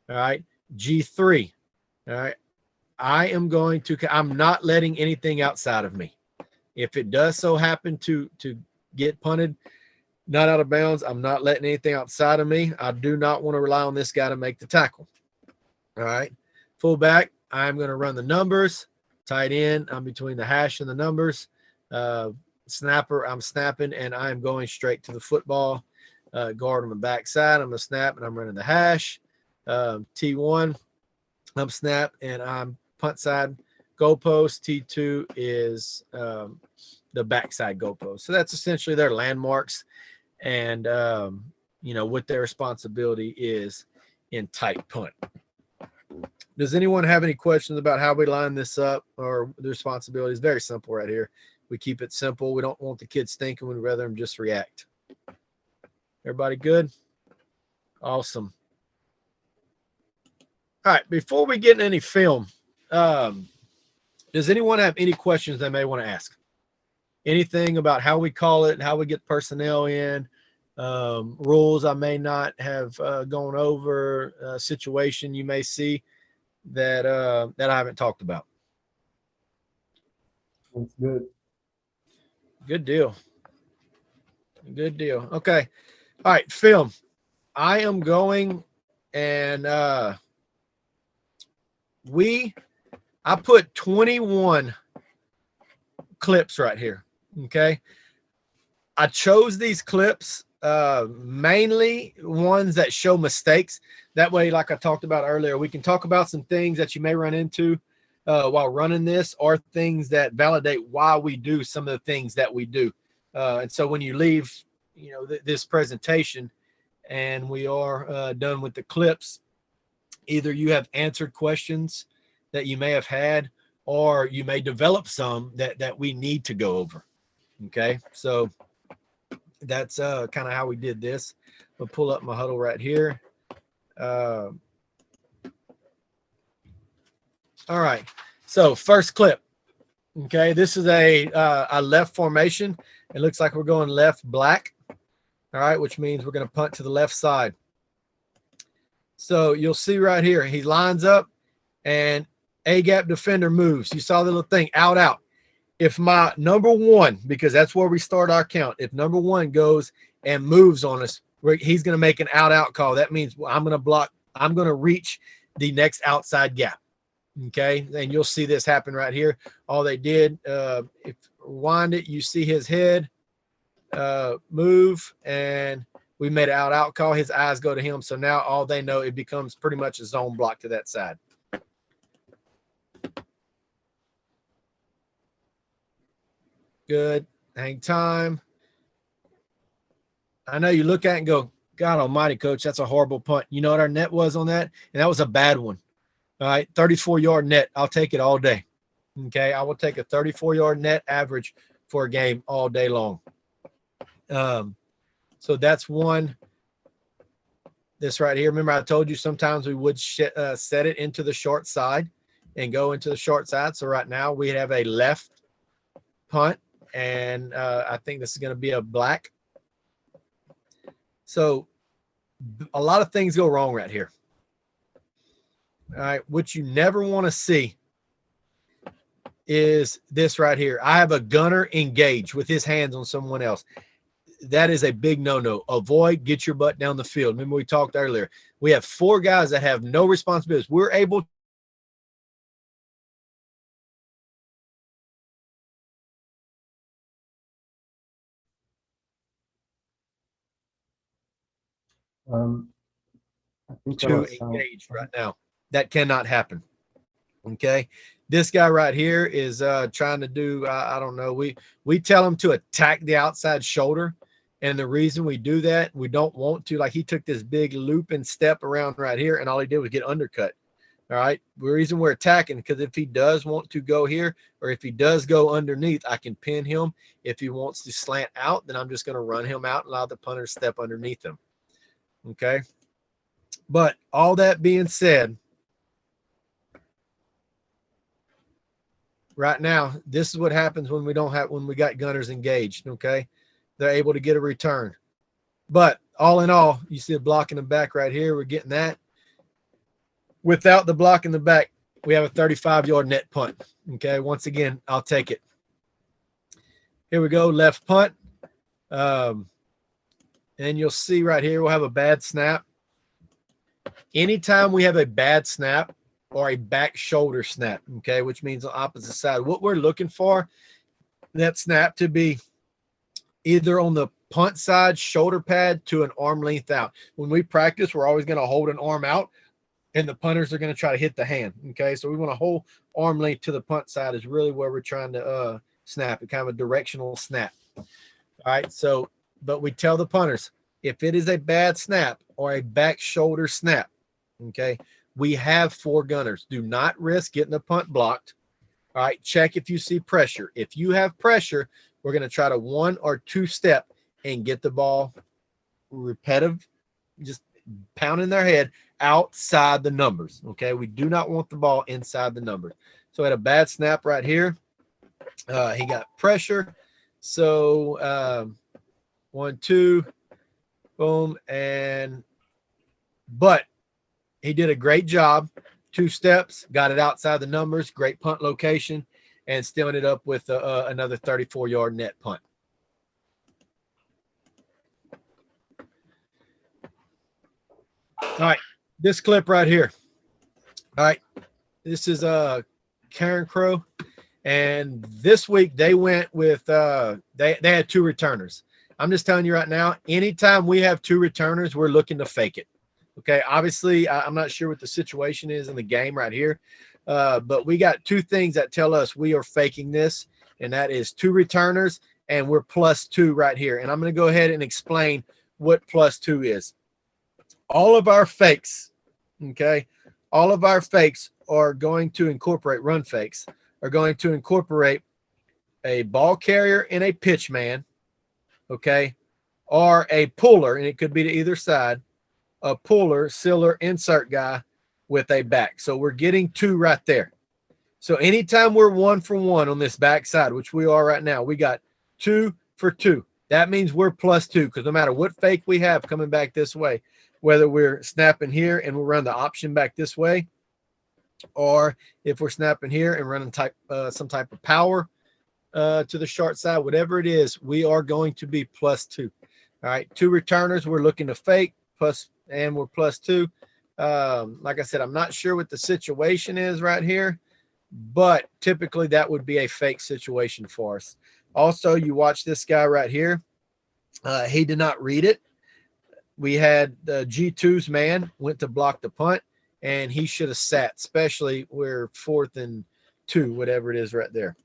All right, G3. All right, I'm not letting anything outside of me. If it does so happen to get punted, not out of bounds, I'm not letting anything outside of me. I do not want to rely on this guy to make the tackle. All right. Fullback, I'm going to run the numbers. Tight end, I'm between the hash and the numbers. Snapper, I'm snapping, and I'm going straight to the football. Guard on the backside, I'm going to snap, and I'm running the hash. T1, I'm snap, and I'm punt side goalpost. T2 is the backside goalpost. So that's essentially their landmarks, and what their responsibility is in tight punt. Does anyone have any questions about how we line this up or the responsibilities? Very simple right here. We keep it simple. We don't want the kids thinking. We'd rather them just react. Everybody good? Awesome. All right. Before we get in any film, does anyone have any questions they may want to ask? Anything about how we call it, how we get personnel in, rules I may not have gone over, situation you may see that I haven't talked about? That's good. Good deal. Good deal. Okay. All right, film. I am going, and I put 21 clips right here. Okay. I chose these clips mainly ones that show mistakes. That way, like I talked about earlier, we can talk about some things that you may run into while running this, or things that validate why we do some of the things that we do. And so when you leave, this presentation and we are done with the clips, either you have answered questions that you may have had, or you may develop some that we need to go over. Okay, so that's kind of how we did this. We'll pull up my huddle right here. All right, so first clip. Okay, this is a left formation. It looks like we're going left black. All right, which means we're going to punt to the left side. So you'll see right here, he lines up and A-gap defender moves. You saw the little thing, out, out. If my number one, because that's where we start our count, if number one goes and moves on us, he's going to make an out, out call. That means I'm going to block. I'm going to reach the next outside gap. Okay, and you'll see this happen right here. All they did, if rewind it, you see his head move, and we made an out, out call. His eyes go to him. So now all they know, it becomes pretty much a zone block to that side. Good. Hang time. I know you look at it and go, God almighty, coach, that's a horrible punt. You know what our net was on that? And that was a bad one. All right, 34-yard net. I'll take it all day. Okay, I will take a 34-yard net average for a game all day long. So that's one. This right here. Remember, I told you sometimes we would set it into the short side and go into the short side. So right now we have a left punt, and I think this is going to be a black. So a lot of things go wrong right here. All right, what you never want to see is this right here. I have a gunner engaged with his hands on someone else. That is a big no-no. Avoid, get your butt down the field. Remember we talked earlier. We have 4 guys that have no responsibilities. We're able I think to engage right now. That cannot happen. Okay. This guy right here is trying to do, I don't know. We tell him to attack the outside shoulder. And the reason we do that, we don't want to, like he took this big loop and step around right here, and all he did was get undercut. All right. The reason we're attacking, because if he does want to go here, or if he does go underneath, I can pin him. If he wants to slant out, then I'm just going to run him out and allow the punter to step underneath him. Okay. But all that being said, right now, this is what happens when we got gunners engaged. Okay. They're able to get a return. But all in all, you see a block in the back right here. We're getting that. Without the block in the back, we have a 35-yard net punt. Okay. Once again, I'll take it. Here we go. Left punt. And you'll see right here, we'll have a bad snap. Anytime we have a bad snap or a back shoulder snap, okay, which means the opposite side, what we're looking for, that snap to be either on the punt side shoulder pad to an arm length out. When we practice, we're always going to hold an arm out, and the punters are going to try to hit the hand. Okay, so we want to hold arm length to the punt side is really where we're trying to snap it, kind of a directional snap. All right, so but we tell the punters, if it is a bad snap or a back shoulder snap, okay, we have 4 gunners. Do not risk getting the punt blocked. All right, check if you see pressure. If you have pressure, we're going to try to 1 or 2 step and get the ball repetitive, just pounding their head outside the numbers. Okay, we do not want the ball inside the numbers. So we had a bad snap right here. He got pressure. So 1, 2, boom, but he did a great job. 2 steps, got it outside the numbers, great punt location, and still ended up with another 34-yard net punt. All right, this clip right here. All right, this is Karen Crow, and this week they went with they had 2 returners. I'm just telling you right now, anytime we have two returners, we're looking to fake it. Okay. Obviously, I'm not sure what the situation is in the game right here. But we got two things that tell us we are faking this, and that is two returners, and we're +2 right here. And I'm going to go ahead and explain what +2 is. All of our fakes, okay, all of our fakes are going to incorporate, run fakes, are going to incorporate a ball carrier and a pitch man, okay, or a puller, and it could be to either side, a puller, sealer, insert guy with a back. So we're getting two right there. So anytime we're 1 for 1 on this back side, which we are right now, we got 2 for 2. That means we're +2, because no matter what fake we have coming back this way, whether we're snapping here and we'll run the option back this way, or if we're snapping here and running some type of power to the short side, whatever it is, we are going to be +2. All right, two returners, we're looking to fake, and we're +2. Like I said, I'm not sure what the situation is right here, but typically that would be a fake situation for us. Also, you watch this guy right here. He did not read it. We had the G2's man went to block the punt, and he should have sat, especially we're 4th and 2, whatever it is right there.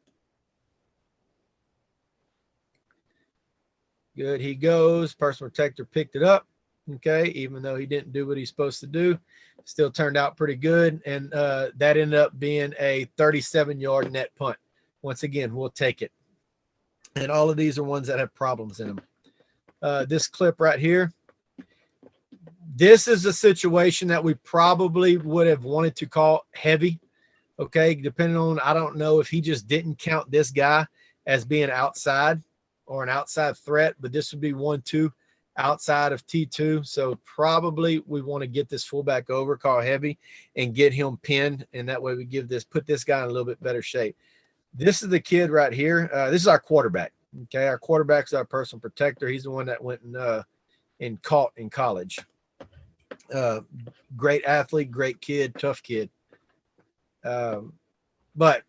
Good. He goes. Personal protector picked it up. Okay. Even though he didn't do what he's supposed to do, still turned out pretty good. And that ended up being a 37-yard net punt. Once again, we'll take it. And all of these are ones that have problems in them. This clip right here, this is a situation that we probably would have wanted to call heavy. Okay. Depending on, I don't know if he just didn't count this guy as being outside or an outside threat, but this would be 1-2 outside of T2. So probably we want to get this fullback over, call heavy, and get him pinned. And that way we put this guy in a little bit better shape. This is the kid right here. This is our quarterback. Okay. Our quarterback's our personal protector. He's the one that went and caught in college. Great athlete, great kid, tough kid. But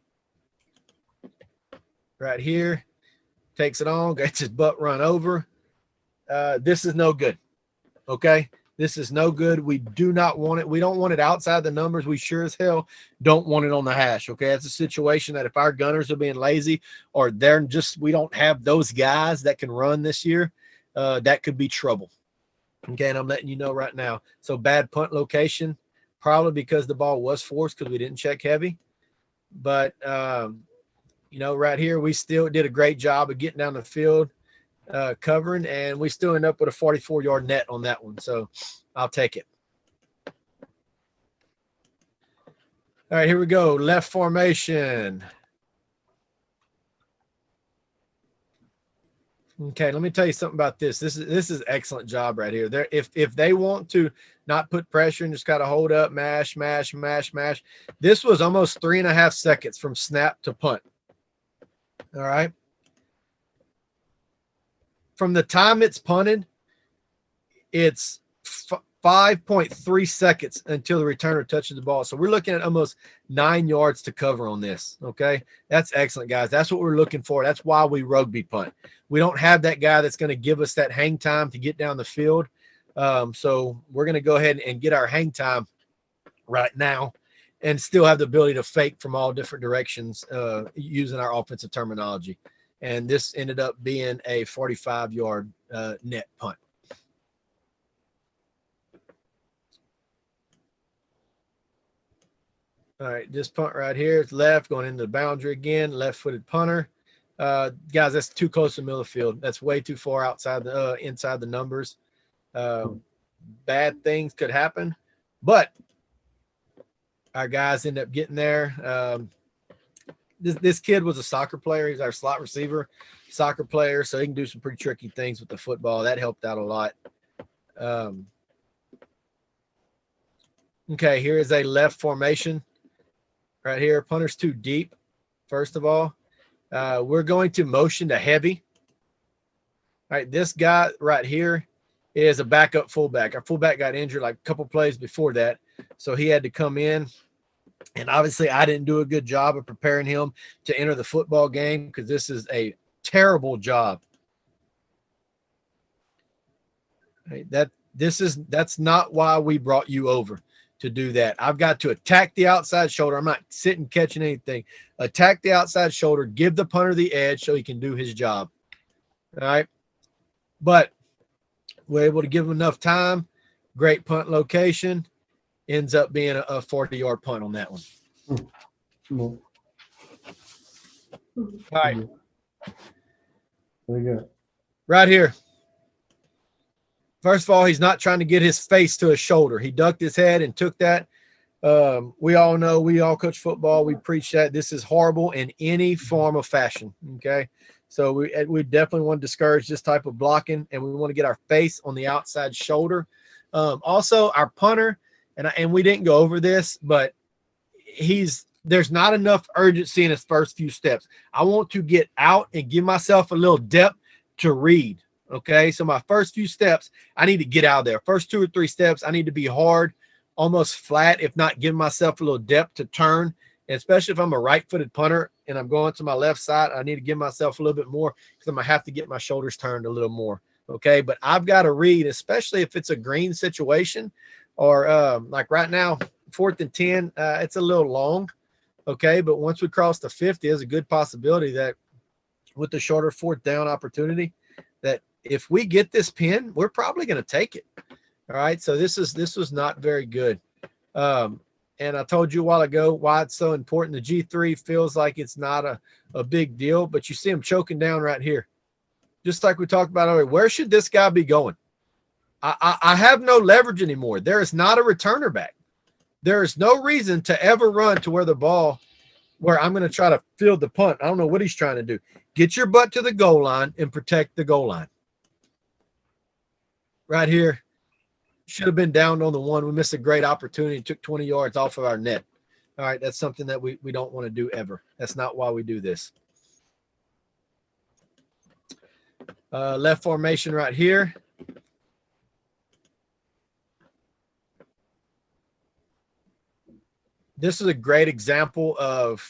right here, takes it on, gets his butt run over. This is no good. Okay. This is no good. We do not want it. We don't want it outside the numbers. We sure as hell don't want it on the hash. Okay. It's a situation that if our gunners are being lazy, or we don't have those guys that can run this year, that could be trouble. Okay. And I'm letting you know right now. So bad punt location, probably because the ball was forced because we didn't check heavy. But, right here, we still did a great job of getting down the field, covering, and we still end up with a 44-yard net on that one. So I'll take it. All right, here we go. Left formation. Okay, let me tell you something about this. This is excellent job right here. If they want to not put pressure and just kind of hold up, mash. This was almost 3.5 seconds from snap to punt. All right. From the time it's punted, it's 5.3 seconds until the returner touches the ball. So we're looking at almost 9 yards to cover on this. Okay. That's excellent, guys. That's what we're looking for. That's why we rugby punt. We don't have that guy that's going to give us that hang time to get down the field. So we're going to go ahead and get our hang time right now and still have the ability to fake from all different directions using our offensive terminology. And this ended up being a 45-yard net punt. All right, this punt right here is left, going into the boundary again, left-footed punter. Guys, that's too close to the middle of the field. That's way too far outside inside the numbers. Bad things could happen, but our guys end up getting there. This kid was a soccer player. He's our slot receiver, soccer player, so he can do some pretty tricky things with the football. That helped out a lot. Okay, here is a left formation right here. Punter's too deep, first of all. We're going to motion to heavy. All right, this guy right here is a backup fullback. Our fullback got injured like a couple plays before that, so he had to come in. And obviously, I didn't do a good job of preparing him to enter the football game because this is a terrible job. Right? That's not why we brought you over to do that. I've got to attack the outside shoulder. I'm not sitting catching anything. Attack the outside shoulder, give the punter the edge so he can do his job. All right. But we're able to give him enough time. Great punt location. Ends up being a 40-yard punt on that one. All right. Very good. Right here. First of all, he's not trying to get his face to his shoulder. He ducked his head and took that. We all know, we all coach football. We preach that this is horrible in any form of fashion. Okay. So we definitely want to discourage this type of blocking, and we want to get our face on the outside shoulder. Also, our punter, and we didn't go over this, but there's not enough urgency in his first few steps. I want to get out and give myself a little depth to read. Okay, so my first few steps, I need to get out of there. First 2 or 3 steps, I need to be hard, almost flat, if not giving myself a little depth to turn. And especially if I'm a right-footed punter and I'm going to my left side, I need to give myself a little bit more because I'm going to have to get my shoulders turned a little more. Okay, but I've got to read, especially if it's a green situation or like right now, 4th and 10, it's a little long. Okay, but once we cross the 50, there's a good possibility that with the shorter 4th down opportunity, that if we get this pin, we're probably going to take it. All right. So this was not very good. And I told you a while ago why it's so important. The G3 feels like it's not a big deal, but you see him choking down right here. Just like we talked about earlier, where should this guy be going? I have no leverage anymore. There is not a returner back. There is no reason to ever run to where I'm going to try to field the punt. I don't know what he's trying to do. Get your butt to the goal line and protect the goal line. Right here. Should have been down on the 1. We missed a great opportunity. Took 20 yards off of our net. All right, that's something that we don't want to do ever. That's not why we do this. Left formation right here. This is a great example of,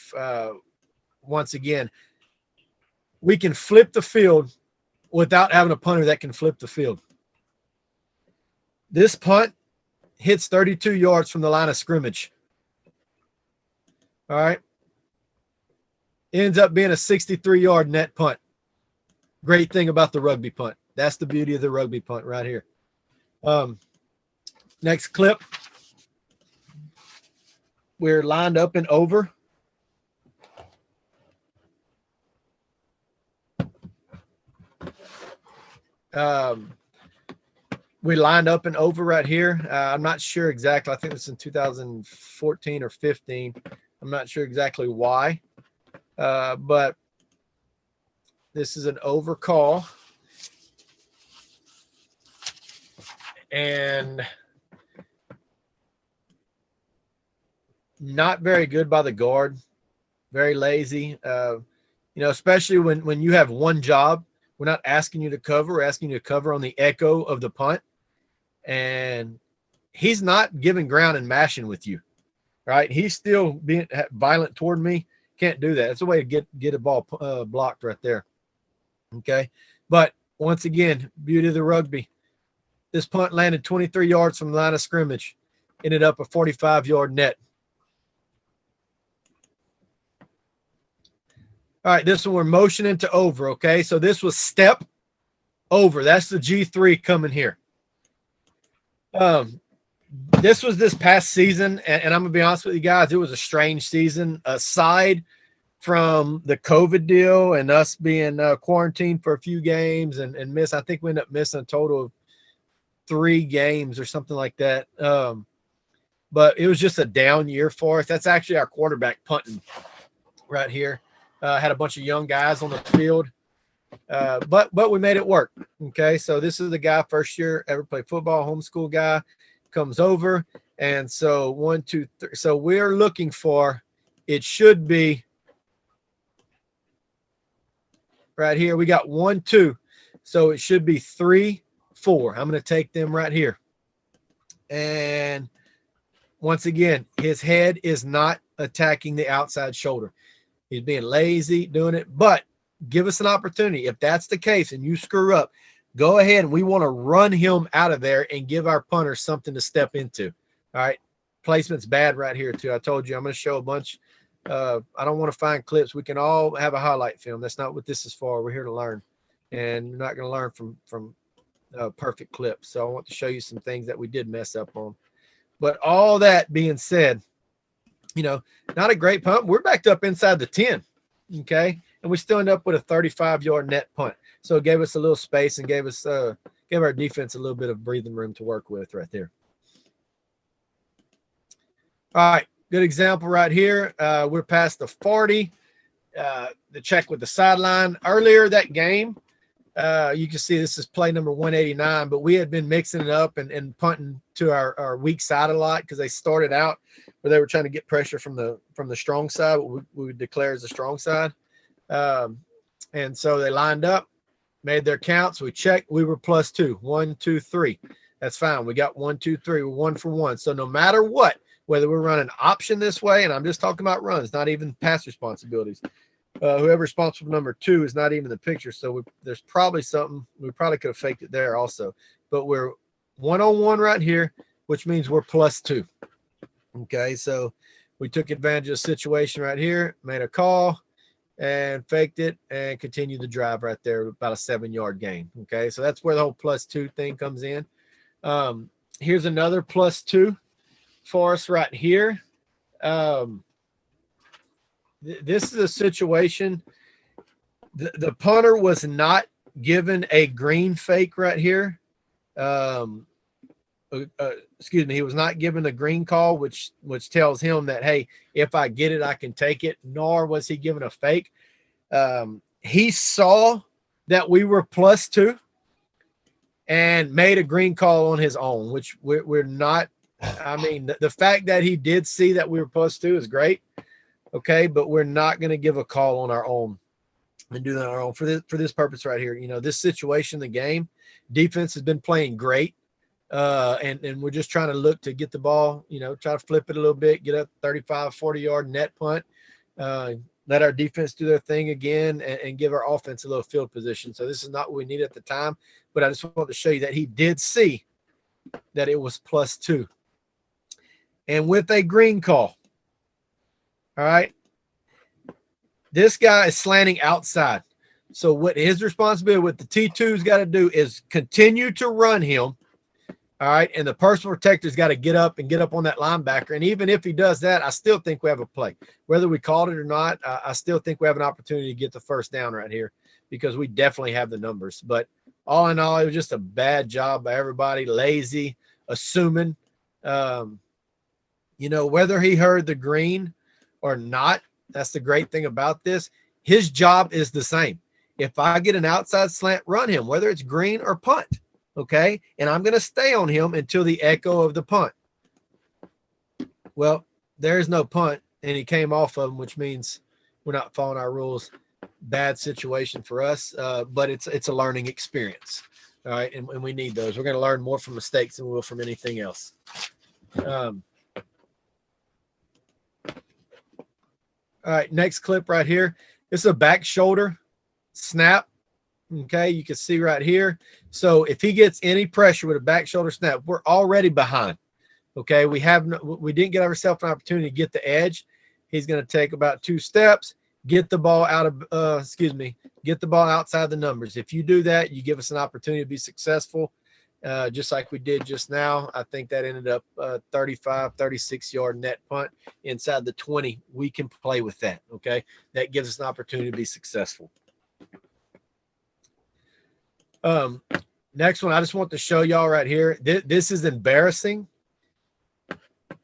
once again, we can flip the field without having a punter that can flip the field. This punt hits 32 yards from the line of scrimmage. All right. Ends up being a 63-yard net punt. Great thing about the rugby punt. That's the beauty of the rugby punt right here. Next clip. We're lined up and over. We lined up and over right here. I'm not sure exactly. I think it's in 2014 or 15. I'm not sure exactly why. But this is an over call. And not very good by the guard. Very lazy. Especially when you have one job. We're not asking you to cover. We're asking you to cover on the echo of the punt. And he's not giving ground and mashing with you, right? He's still being violent toward me. Can't do that. That's a way to get a ball blocked right there. Okay. But once again, beauty of the rugby. This punt landed 23 yards from the line of scrimmage. Ended up a 45-yard net. All right, this one we're motioning to over, okay? So this was step over. That's the G3 coming here. This was this past season, and I'm going to be honest with you guys, it was a strange season. Aside from the COVID deal and us being quarantined for a few games and I think we ended up missing a total of 3 games or something like that. But it was just a down year for us. That's actually our quarterback punting right here. Had a bunch of young guys on the field, but we made it work. Okay, so this is the guy, first year ever played football, homeschool guy, comes over, and so 1, 2, 3. So we're looking for, it should be right here. We got 1, 2, so it should be 3, 4. I'm going to take them right here, and once again, his head is not attacking the outside shoulder. He's being lazy doing it, but give us an opportunity. If that's the case and you screw up, Go ahead, and we want to run him out of there and give our punter something to step into. All right. Placement's bad right here, too. I told you I'm going to show a bunch. I don't want to find clips. We can all have a highlight film. That's not what this is for. We're here to learn. And you're not going to learn from perfect clips. So I want to show you some things that we did mess up on. But all that being said, not a great punt. We're backed up inside the 10, okay? And we still end up with a 35-yard net punt. So it gave us a little space and gave our defense a little bit of breathing room to work with right there. All right, good example right here. We're past the 40. The check with the sideline. Earlier that game, you can see this is play number 189, but we had been mixing it up and punting to our weak side a lot because they started out where they were trying to get pressure from the strong side, what we would declare as the strong side. And so they lined up, made their counts. We checked. We were +2. 1, 2, 3. That's fine. We got 1, 2, 3. We're 1 for 1. So no matter what, whether we're running option this way, and I'm just talking about runs, not even pass responsibilities. Whoever responsible for number 2 is not even the picture. So there's probably something. We probably could have faked it there also. But we're 1-on-1 right here, which means we're +2. Okay, so we took advantage of the situation right here, made a call, and faked it, and continued the drive right there, about a 7-yard gain. Okay, so that's where the whole +2 thing comes in. Here's another +2 for us right here. This is a situation. The punter was not given a green fake right here. Excuse me. He was not given a green call, which tells him that, hey, if I get it, I can take it. Nor was he given a fake. He saw that we were +2 and made a green call on his own, which we're not. I mean, the fact that he did see that we were +2 is great. Okay, but we're not going to give a call on our own and do that on our own for this purpose right here. This situation, the game, defense has been playing great, and we're just trying to look to get the ball, try to flip it a little bit, get a 35, 40-yard net punt, let our defense do their thing again, and give our offense a little field position. So this is not what we need at the time, but I just wanted to show you that he did see that it was +2. And with a green call, all right, this guy is slanting outside. So what his responsibility with the T2's got to do is continue to run him, all right, and the personal protector's got to get up on that linebacker. And even if he does that, I still think we have a play. Whether we called it or not, I still think we have an opportunity to get the first down right here because we definitely have the numbers. But all in all, it was just a bad job by everybody, lazy, assuming. Whether he heard the green or not, that's the great thing about this. His job is the same. If I get an outside slant, run him, whether it's green or punt, okay? And I'm going to stay on him until the echo of the punt. Well, there's no punt, and he came off of him, which means we're not following our rules. Bad situation for us, but it's a learning experience, all right? And we need those. We're going to learn more from mistakes than we will from anything else. All right, next clip right here. This is a back shoulder snap. Okay, you can see right here. So if he gets any pressure with a back shoulder snap, we're already behind. Okay, we didn't get ourselves an opportunity to get the edge. He's going to take about 2 steps, get the ball get the ball outside the numbers. If you do that, you give us an opportunity to be successful. Just like we did just now. I think that ended up 35, 36-yard net punt inside the 20. We can play with that, okay? That gives us an opportunity to be successful. Next one, I just want to show y'all right here. This is embarrassing,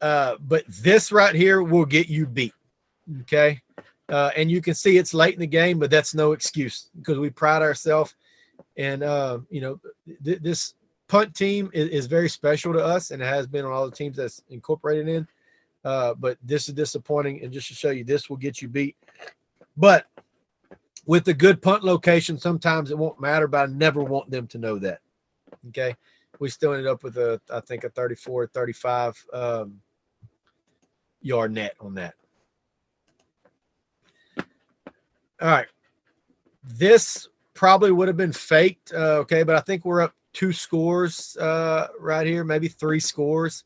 but this right here will get you beat, okay? And you can see it's late in the game, but that's no excuse because we pride ourselves. And, this – punt team is very special to us, and it has been on all the teams that's incorporated in. But this is disappointing, and just to show you, this will get you beat. But with a good punt location, sometimes it won't matter, but I never want them to know that. Okay? We still ended up with I think a 34, 35 yard net on that. All right. This probably would have been faked. Okay, but I think we're up 2 scores right here, maybe 3 scores.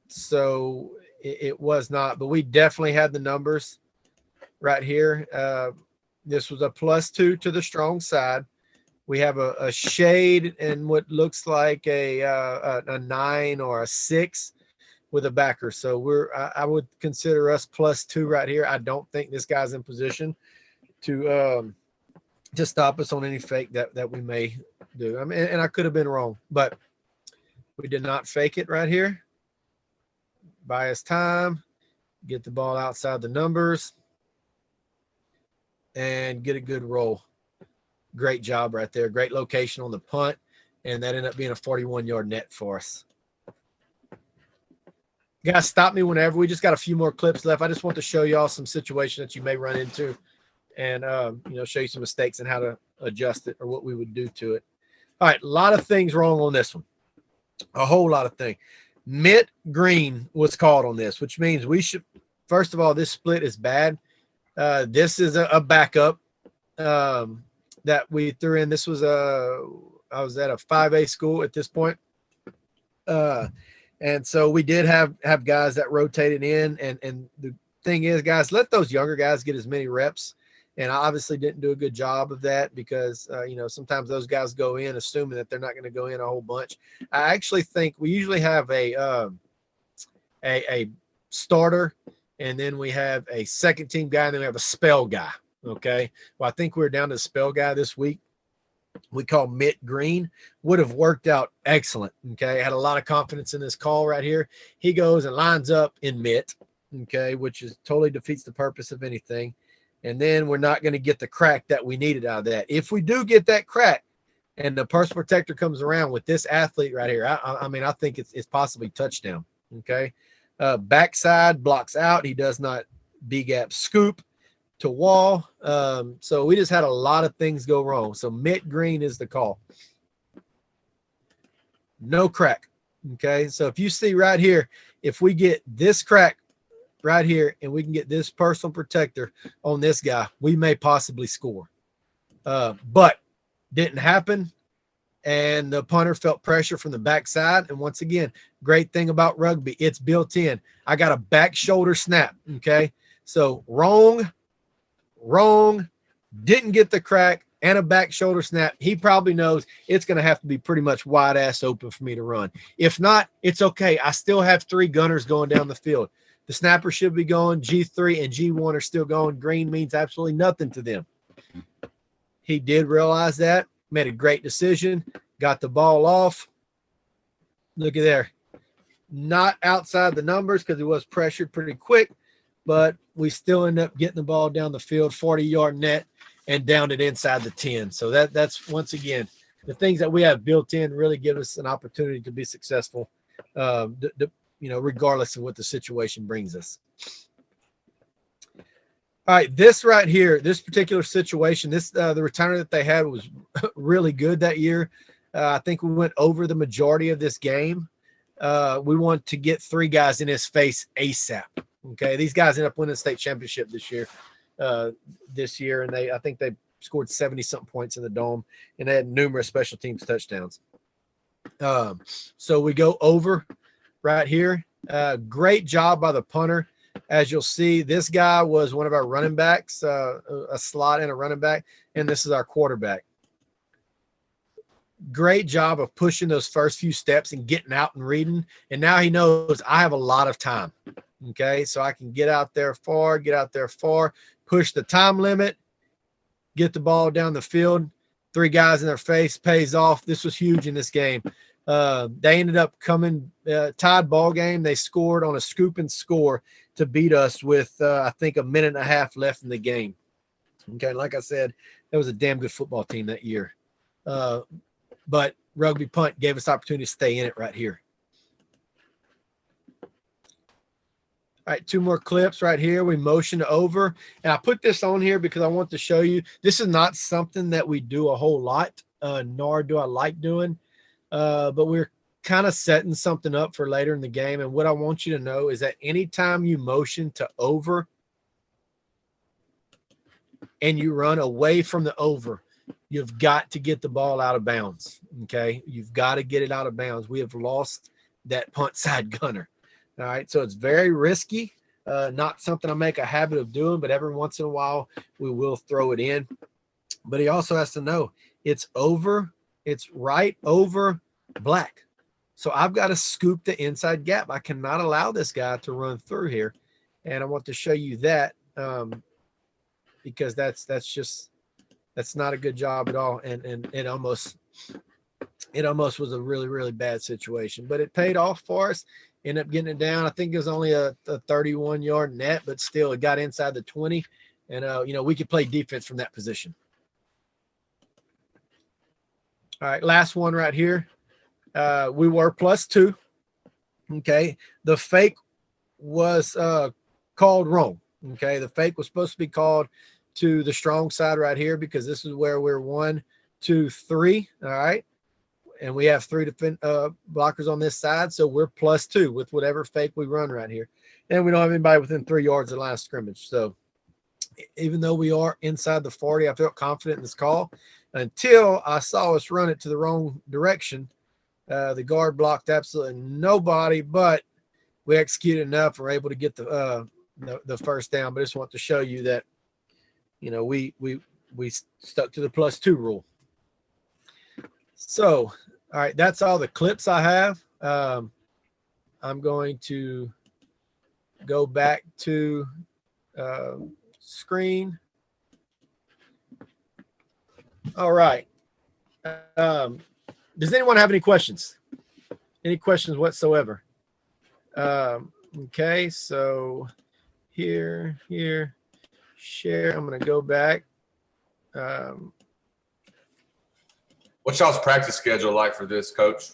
So it was not, but we definitely had the numbers right here. This was a +2 to the strong side. We have a shade and what looks like a 9 or a 6 with a backer. So I would consider us +2 right here. I don't think this guy's in position to stop us on any fake that we may do. I mean, and I could have been wrong, but we did not fake it right here. Buy us time, get the ball outside the numbers, and get a good roll. Great job right there. Great location on the punt, and that ended up being a 41-yard net for us. Guys, stop me whenever. We just got a few more clips left. I just want to show y'all some situations that you may run into and, show you some mistakes and how to adjust it or what we would do to it. All right, a lot of things wrong on this one. A whole lot of things. Mitt Green was called on this, which means we should, first of all, this split is bad. This is a backup that we threw in. This was I was at a 5A school at this point. And so we did have guys that rotated in. And the thing is, guys, let those younger guys get as many reps. And I obviously didn't do a good job of that because, sometimes those guys go in assuming that they're not going to go in a whole bunch. I actually think we usually have a starter, and then we have a second team guy, and then we have a spell guy. Okay. Well, I think we're down to the spell guy this week. We call Mitt Green. Would have worked out excellent. Okay. I had a lot of confidence in this call right here. He goes and lines up in Mitt. Okay. Which is totally defeats the purpose of anything. And then we're not going to get the crack that we needed out of that. If we do get that crack and the personal protector comes around with this athlete right here, I think it's possibly touchdown. Okay. Backside blocks out. He does not B-gap scoop to wall. So we just had a lot of things go wrong. So Mitt Green is the call. No crack. Okay. So if you see right here, if we get this crack right here and we can get this personal protector on this guy, we may possibly score. But didn't happen. And the punter felt pressure from the backside. And once again, great thing about rugby, it's built in. I got a back shoulder snap. Okay. So wrong, didn't get the crack and a back shoulder snap. He probably knows it's going to have to be pretty much wide ass open for me to run. If not, it's okay. I still have 3 gunners going down the field. The snapper should be going. G3 and G1 are still going. Green means absolutely nothing to them. He did realize that, made a great decision, got the ball off. Look at there. Not outside the numbers because he was pressured pretty quick, but we still end up getting the ball down the field, 40-yard net, and downed it inside the 10. So that's once again, the things that we have built in really give us an opportunity to be successful, regardless of what the situation brings us. All right, this right here, this particular situation, the returner that they had was really good that year. I think we went over the majority of this game. We want to get 3 guys in his face ASAP. Okay, these guys ended up winning the state championship this year, and I think they scored 70-something points in the dome, and they had numerous special teams touchdowns. So we go over right here. Great job by the punter. As you'll see, this guy was one of our running backs, a slot and a running back, and this is our quarterback. Great job of pushing those first few steps and getting out and reading. And now he knows I have a lot of time. Okay, so I can get out there far, push the time limit, get the ball down the field. 3 guys in their face, pays off. This was huge in this game. They ended up coming tied ball game. They scored on a scoop and score to beat us with, I think, a minute and a half left in the game. Okay, like I said, that was a damn good football team that year. But Rugby Punt gave us opportunity to stay in it right here. All right, 2 more clips right here. We motion over. And I put this on here because I want to show you this is not something that we do a whole lot, nor do I like doing. But we're kind of setting something up for later in the game. And what I want you to know is that anytime you motion to over, and you run away from the over, you've got to get the ball out of bounds. Okay. You've got to get it out of bounds. We have lost that punt side gunner. All right. So it's very risky. Not something I make a habit of doing, but every once in a while we will throw it in. But he also has to know it's right over black. So I've got to scoop the inside gap. I cannot allow this guy to run through here. And I want to show you that because that's not a good job at all. And it almost was a really, really bad situation, but it paid off for us. Ended up getting it down. I think it was only a 31-yard net, but still it got inside the 20. And, we could play defense from that position. All right, last one right here. We were +2. Okay. The fake was called wrong. Okay. The fake was supposed to be called to the strong side right here because this is where we're 1, 2, 3. All right. And we have 3 blockers on this side. So we're +2 with whatever fake we run right here. And we don't have anybody within 3 yards of the line of scrimmage. So even though we are inside the 40, I felt confident in this call until I saw us run it to the wrong direction. The guard blocked absolutely nobody, but we executed enough. We're able to get the first down. But I just want to show you that, we stuck to the +2 rule. So, all right, that's all the clips I have. I'm going to go back to screen. All right. Does anyone have any questions? Any questions whatsoever? Okay, so here, share. I'm going to go back. What's y'all's practice schedule like for this, Coach?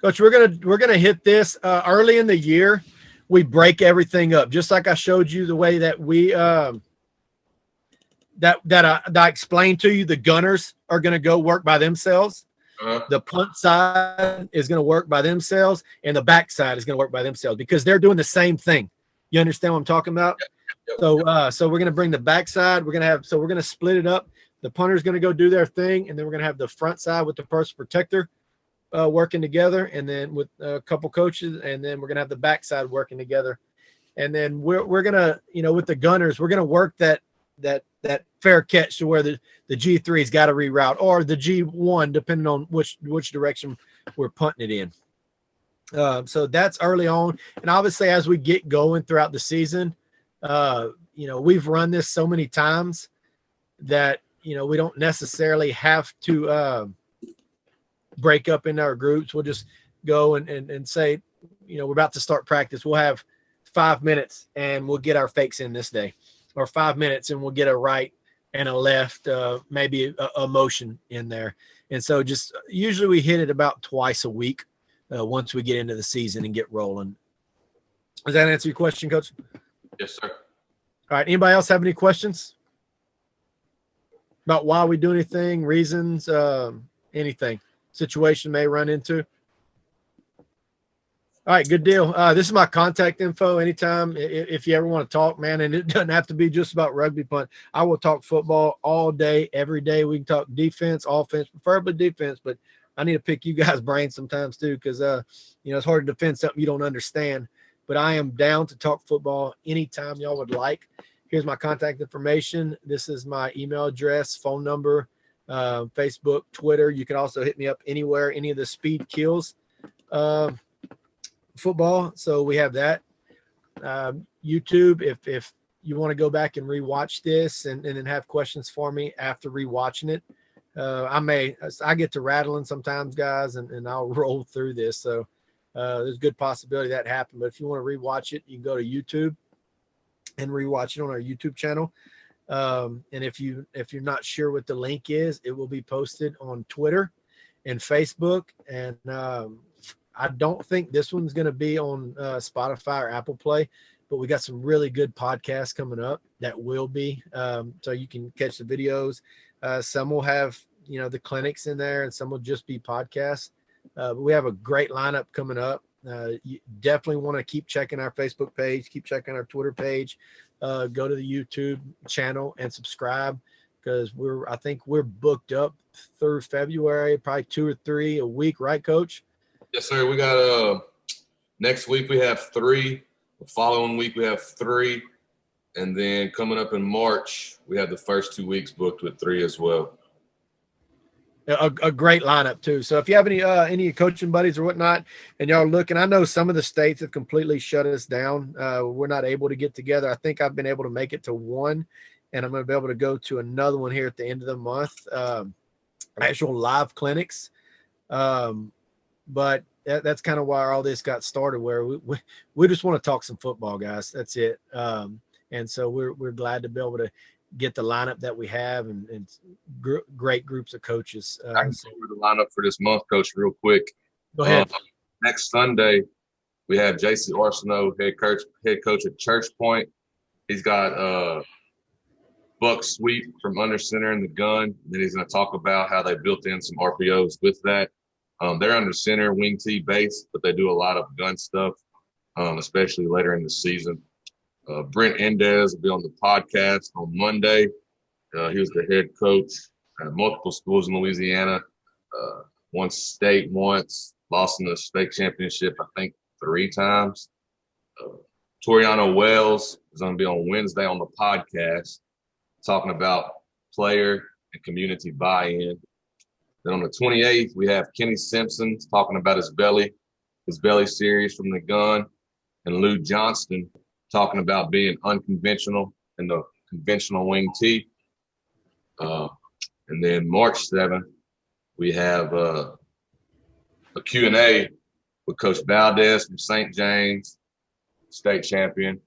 Coach, we're gonna hit this early in the year. We break everything up, just like I showed you the way that we that I explained to you. The gunners are gonna go work by themselves. The punt side is gonna work by themselves, and the back side is gonna work by themselves because they're doing the same thing. You understand what I'm talking about? Yep. So we're gonna bring the back side. We're gonna split it up. The punter's going to go do their thing, and then we're going to have the front side with the personal protector working together, and then with a couple coaches, and then we're going to have the back side working together. And then we're going to, with the gunners, we're going to work that fair catch to where the G3's got to reroute, or the G1, depending on which direction we're punting it in. So that's early on. And obviously, as we get going throughout the season, we've run this so many times that, we don't necessarily have to break up into our groups. We'll just go and say, we're about to start practice. We'll have 5 minutes and we'll get our fakes in this day, or 5 minutes and we'll get a right and a left, maybe a motion in there. And so just usually we hit it about twice a week once we get into the season and get rolling. Does that answer your question, Coach? Yes, sir. All right. Anybody else have any questions about why we do anything, reasons, anything, situation may run into? All right, good deal. This is my contact info. Anytime, if you ever want to talk, man, and it doesn't have to be just about rugby punt. I will talk football all day, every day. We can talk defense, offense, preferably defense, but I need to pick you guys' brains sometimes too, because it's hard to defend something you don't understand. But I am down to talk football anytime y'all would like. Here's my contact information. This is my email address, phone number, Facebook, Twitter. You can also hit me up anywhere, any of the speed kills football. So we have that. YouTube, if you want to go back and rewatch this and then have questions for me after rewatching it, I get to rattling sometimes, guys, and I'll roll through this. So there's a good possibility that happened. But if you want to rewatch it, you can go to YouTube and rewatch it on our YouTube channel. And if you're not sure what the link is, it will be posted on Twitter and Facebook. And I don't think this one's going to be on Spotify or Apple Play, but we got some really good podcasts coming up that will be. So you can catch the videos. Some will have, the clinics in there, and some will just be podcasts. But we have a great lineup coming up. You definitely want to keep checking our Facebook page, keep checking our Twitter page, go to the YouTube channel and subscribe, because I think we're booked up through February, probably 2 or 3 a week, right, Coach? Yes, sir. We got next week we have 3. The following week we have 3. And then coming up in March, we have the first 2 weeks booked with 3 as well. A great lineup too. So if you have any coaching buddies or whatnot, and y'all looking, I know some of the states have completely shut us down. We're not able to get together. I think I've been able to make it to one, and I'm going to be able to go to another one here at the end of the month. Actual live clinics. But that's kind of why all this got started, where we just want to talk some football, guys. That's it. And so we're glad to be able to get the lineup that we have, and great groups of coaches. I can cover the lineup for this month, Coach, real quick. Go ahead. Next Sunday, we have JC Arsenault, head coach at Church Point. He's got Buck Sweep from under center in the gun. Then he's going to talk about how they built in some RPOs with that. They're under center, wing T base, but they do a lot of gun stuff, especially later in the season. Brent Endez will be on the podcast on Monday. He was the head coach at multiple schools in Louisiana. Won state once, lost in the state championship, I think 3 times. Toriano Wells is going to be on Wednesday on the podcast talking about player and community buy-in. Then on the 28th, we have Kenny Simpson talking about his belly series from the gun, and Lou Johnston talking about being unconventional in the conventional wing T. And then March 7th, we have a Q&A with Coach Valdez from St. James, state champion.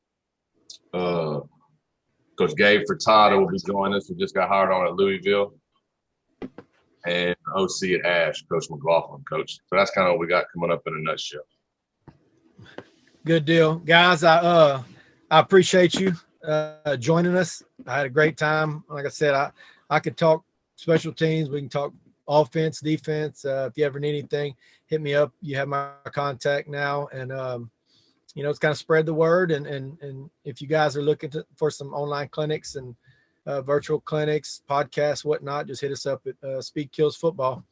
Coach Gabe Furtado will be joining us. We just got hired on at Louisville. And OC at Ash, Coach McLaughlin, Coach. So that's kind of what we got coming up in a nutshell. Good deal. Guys, I appreciate you joining us. I had a great time. Like I said, I could talk special teams. We can talk offense, defense. If you ever need anything, hit me up. You have my contact now. And, it's kind of spread the word. And if you guys are looking for some online clinics and virtual clinics, podcasts, whatnot, just hit us up at Speed Kills Football.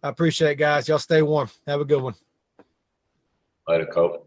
I appreciate it, guys. Y'all stay warm. Have a good one. Later, Coach.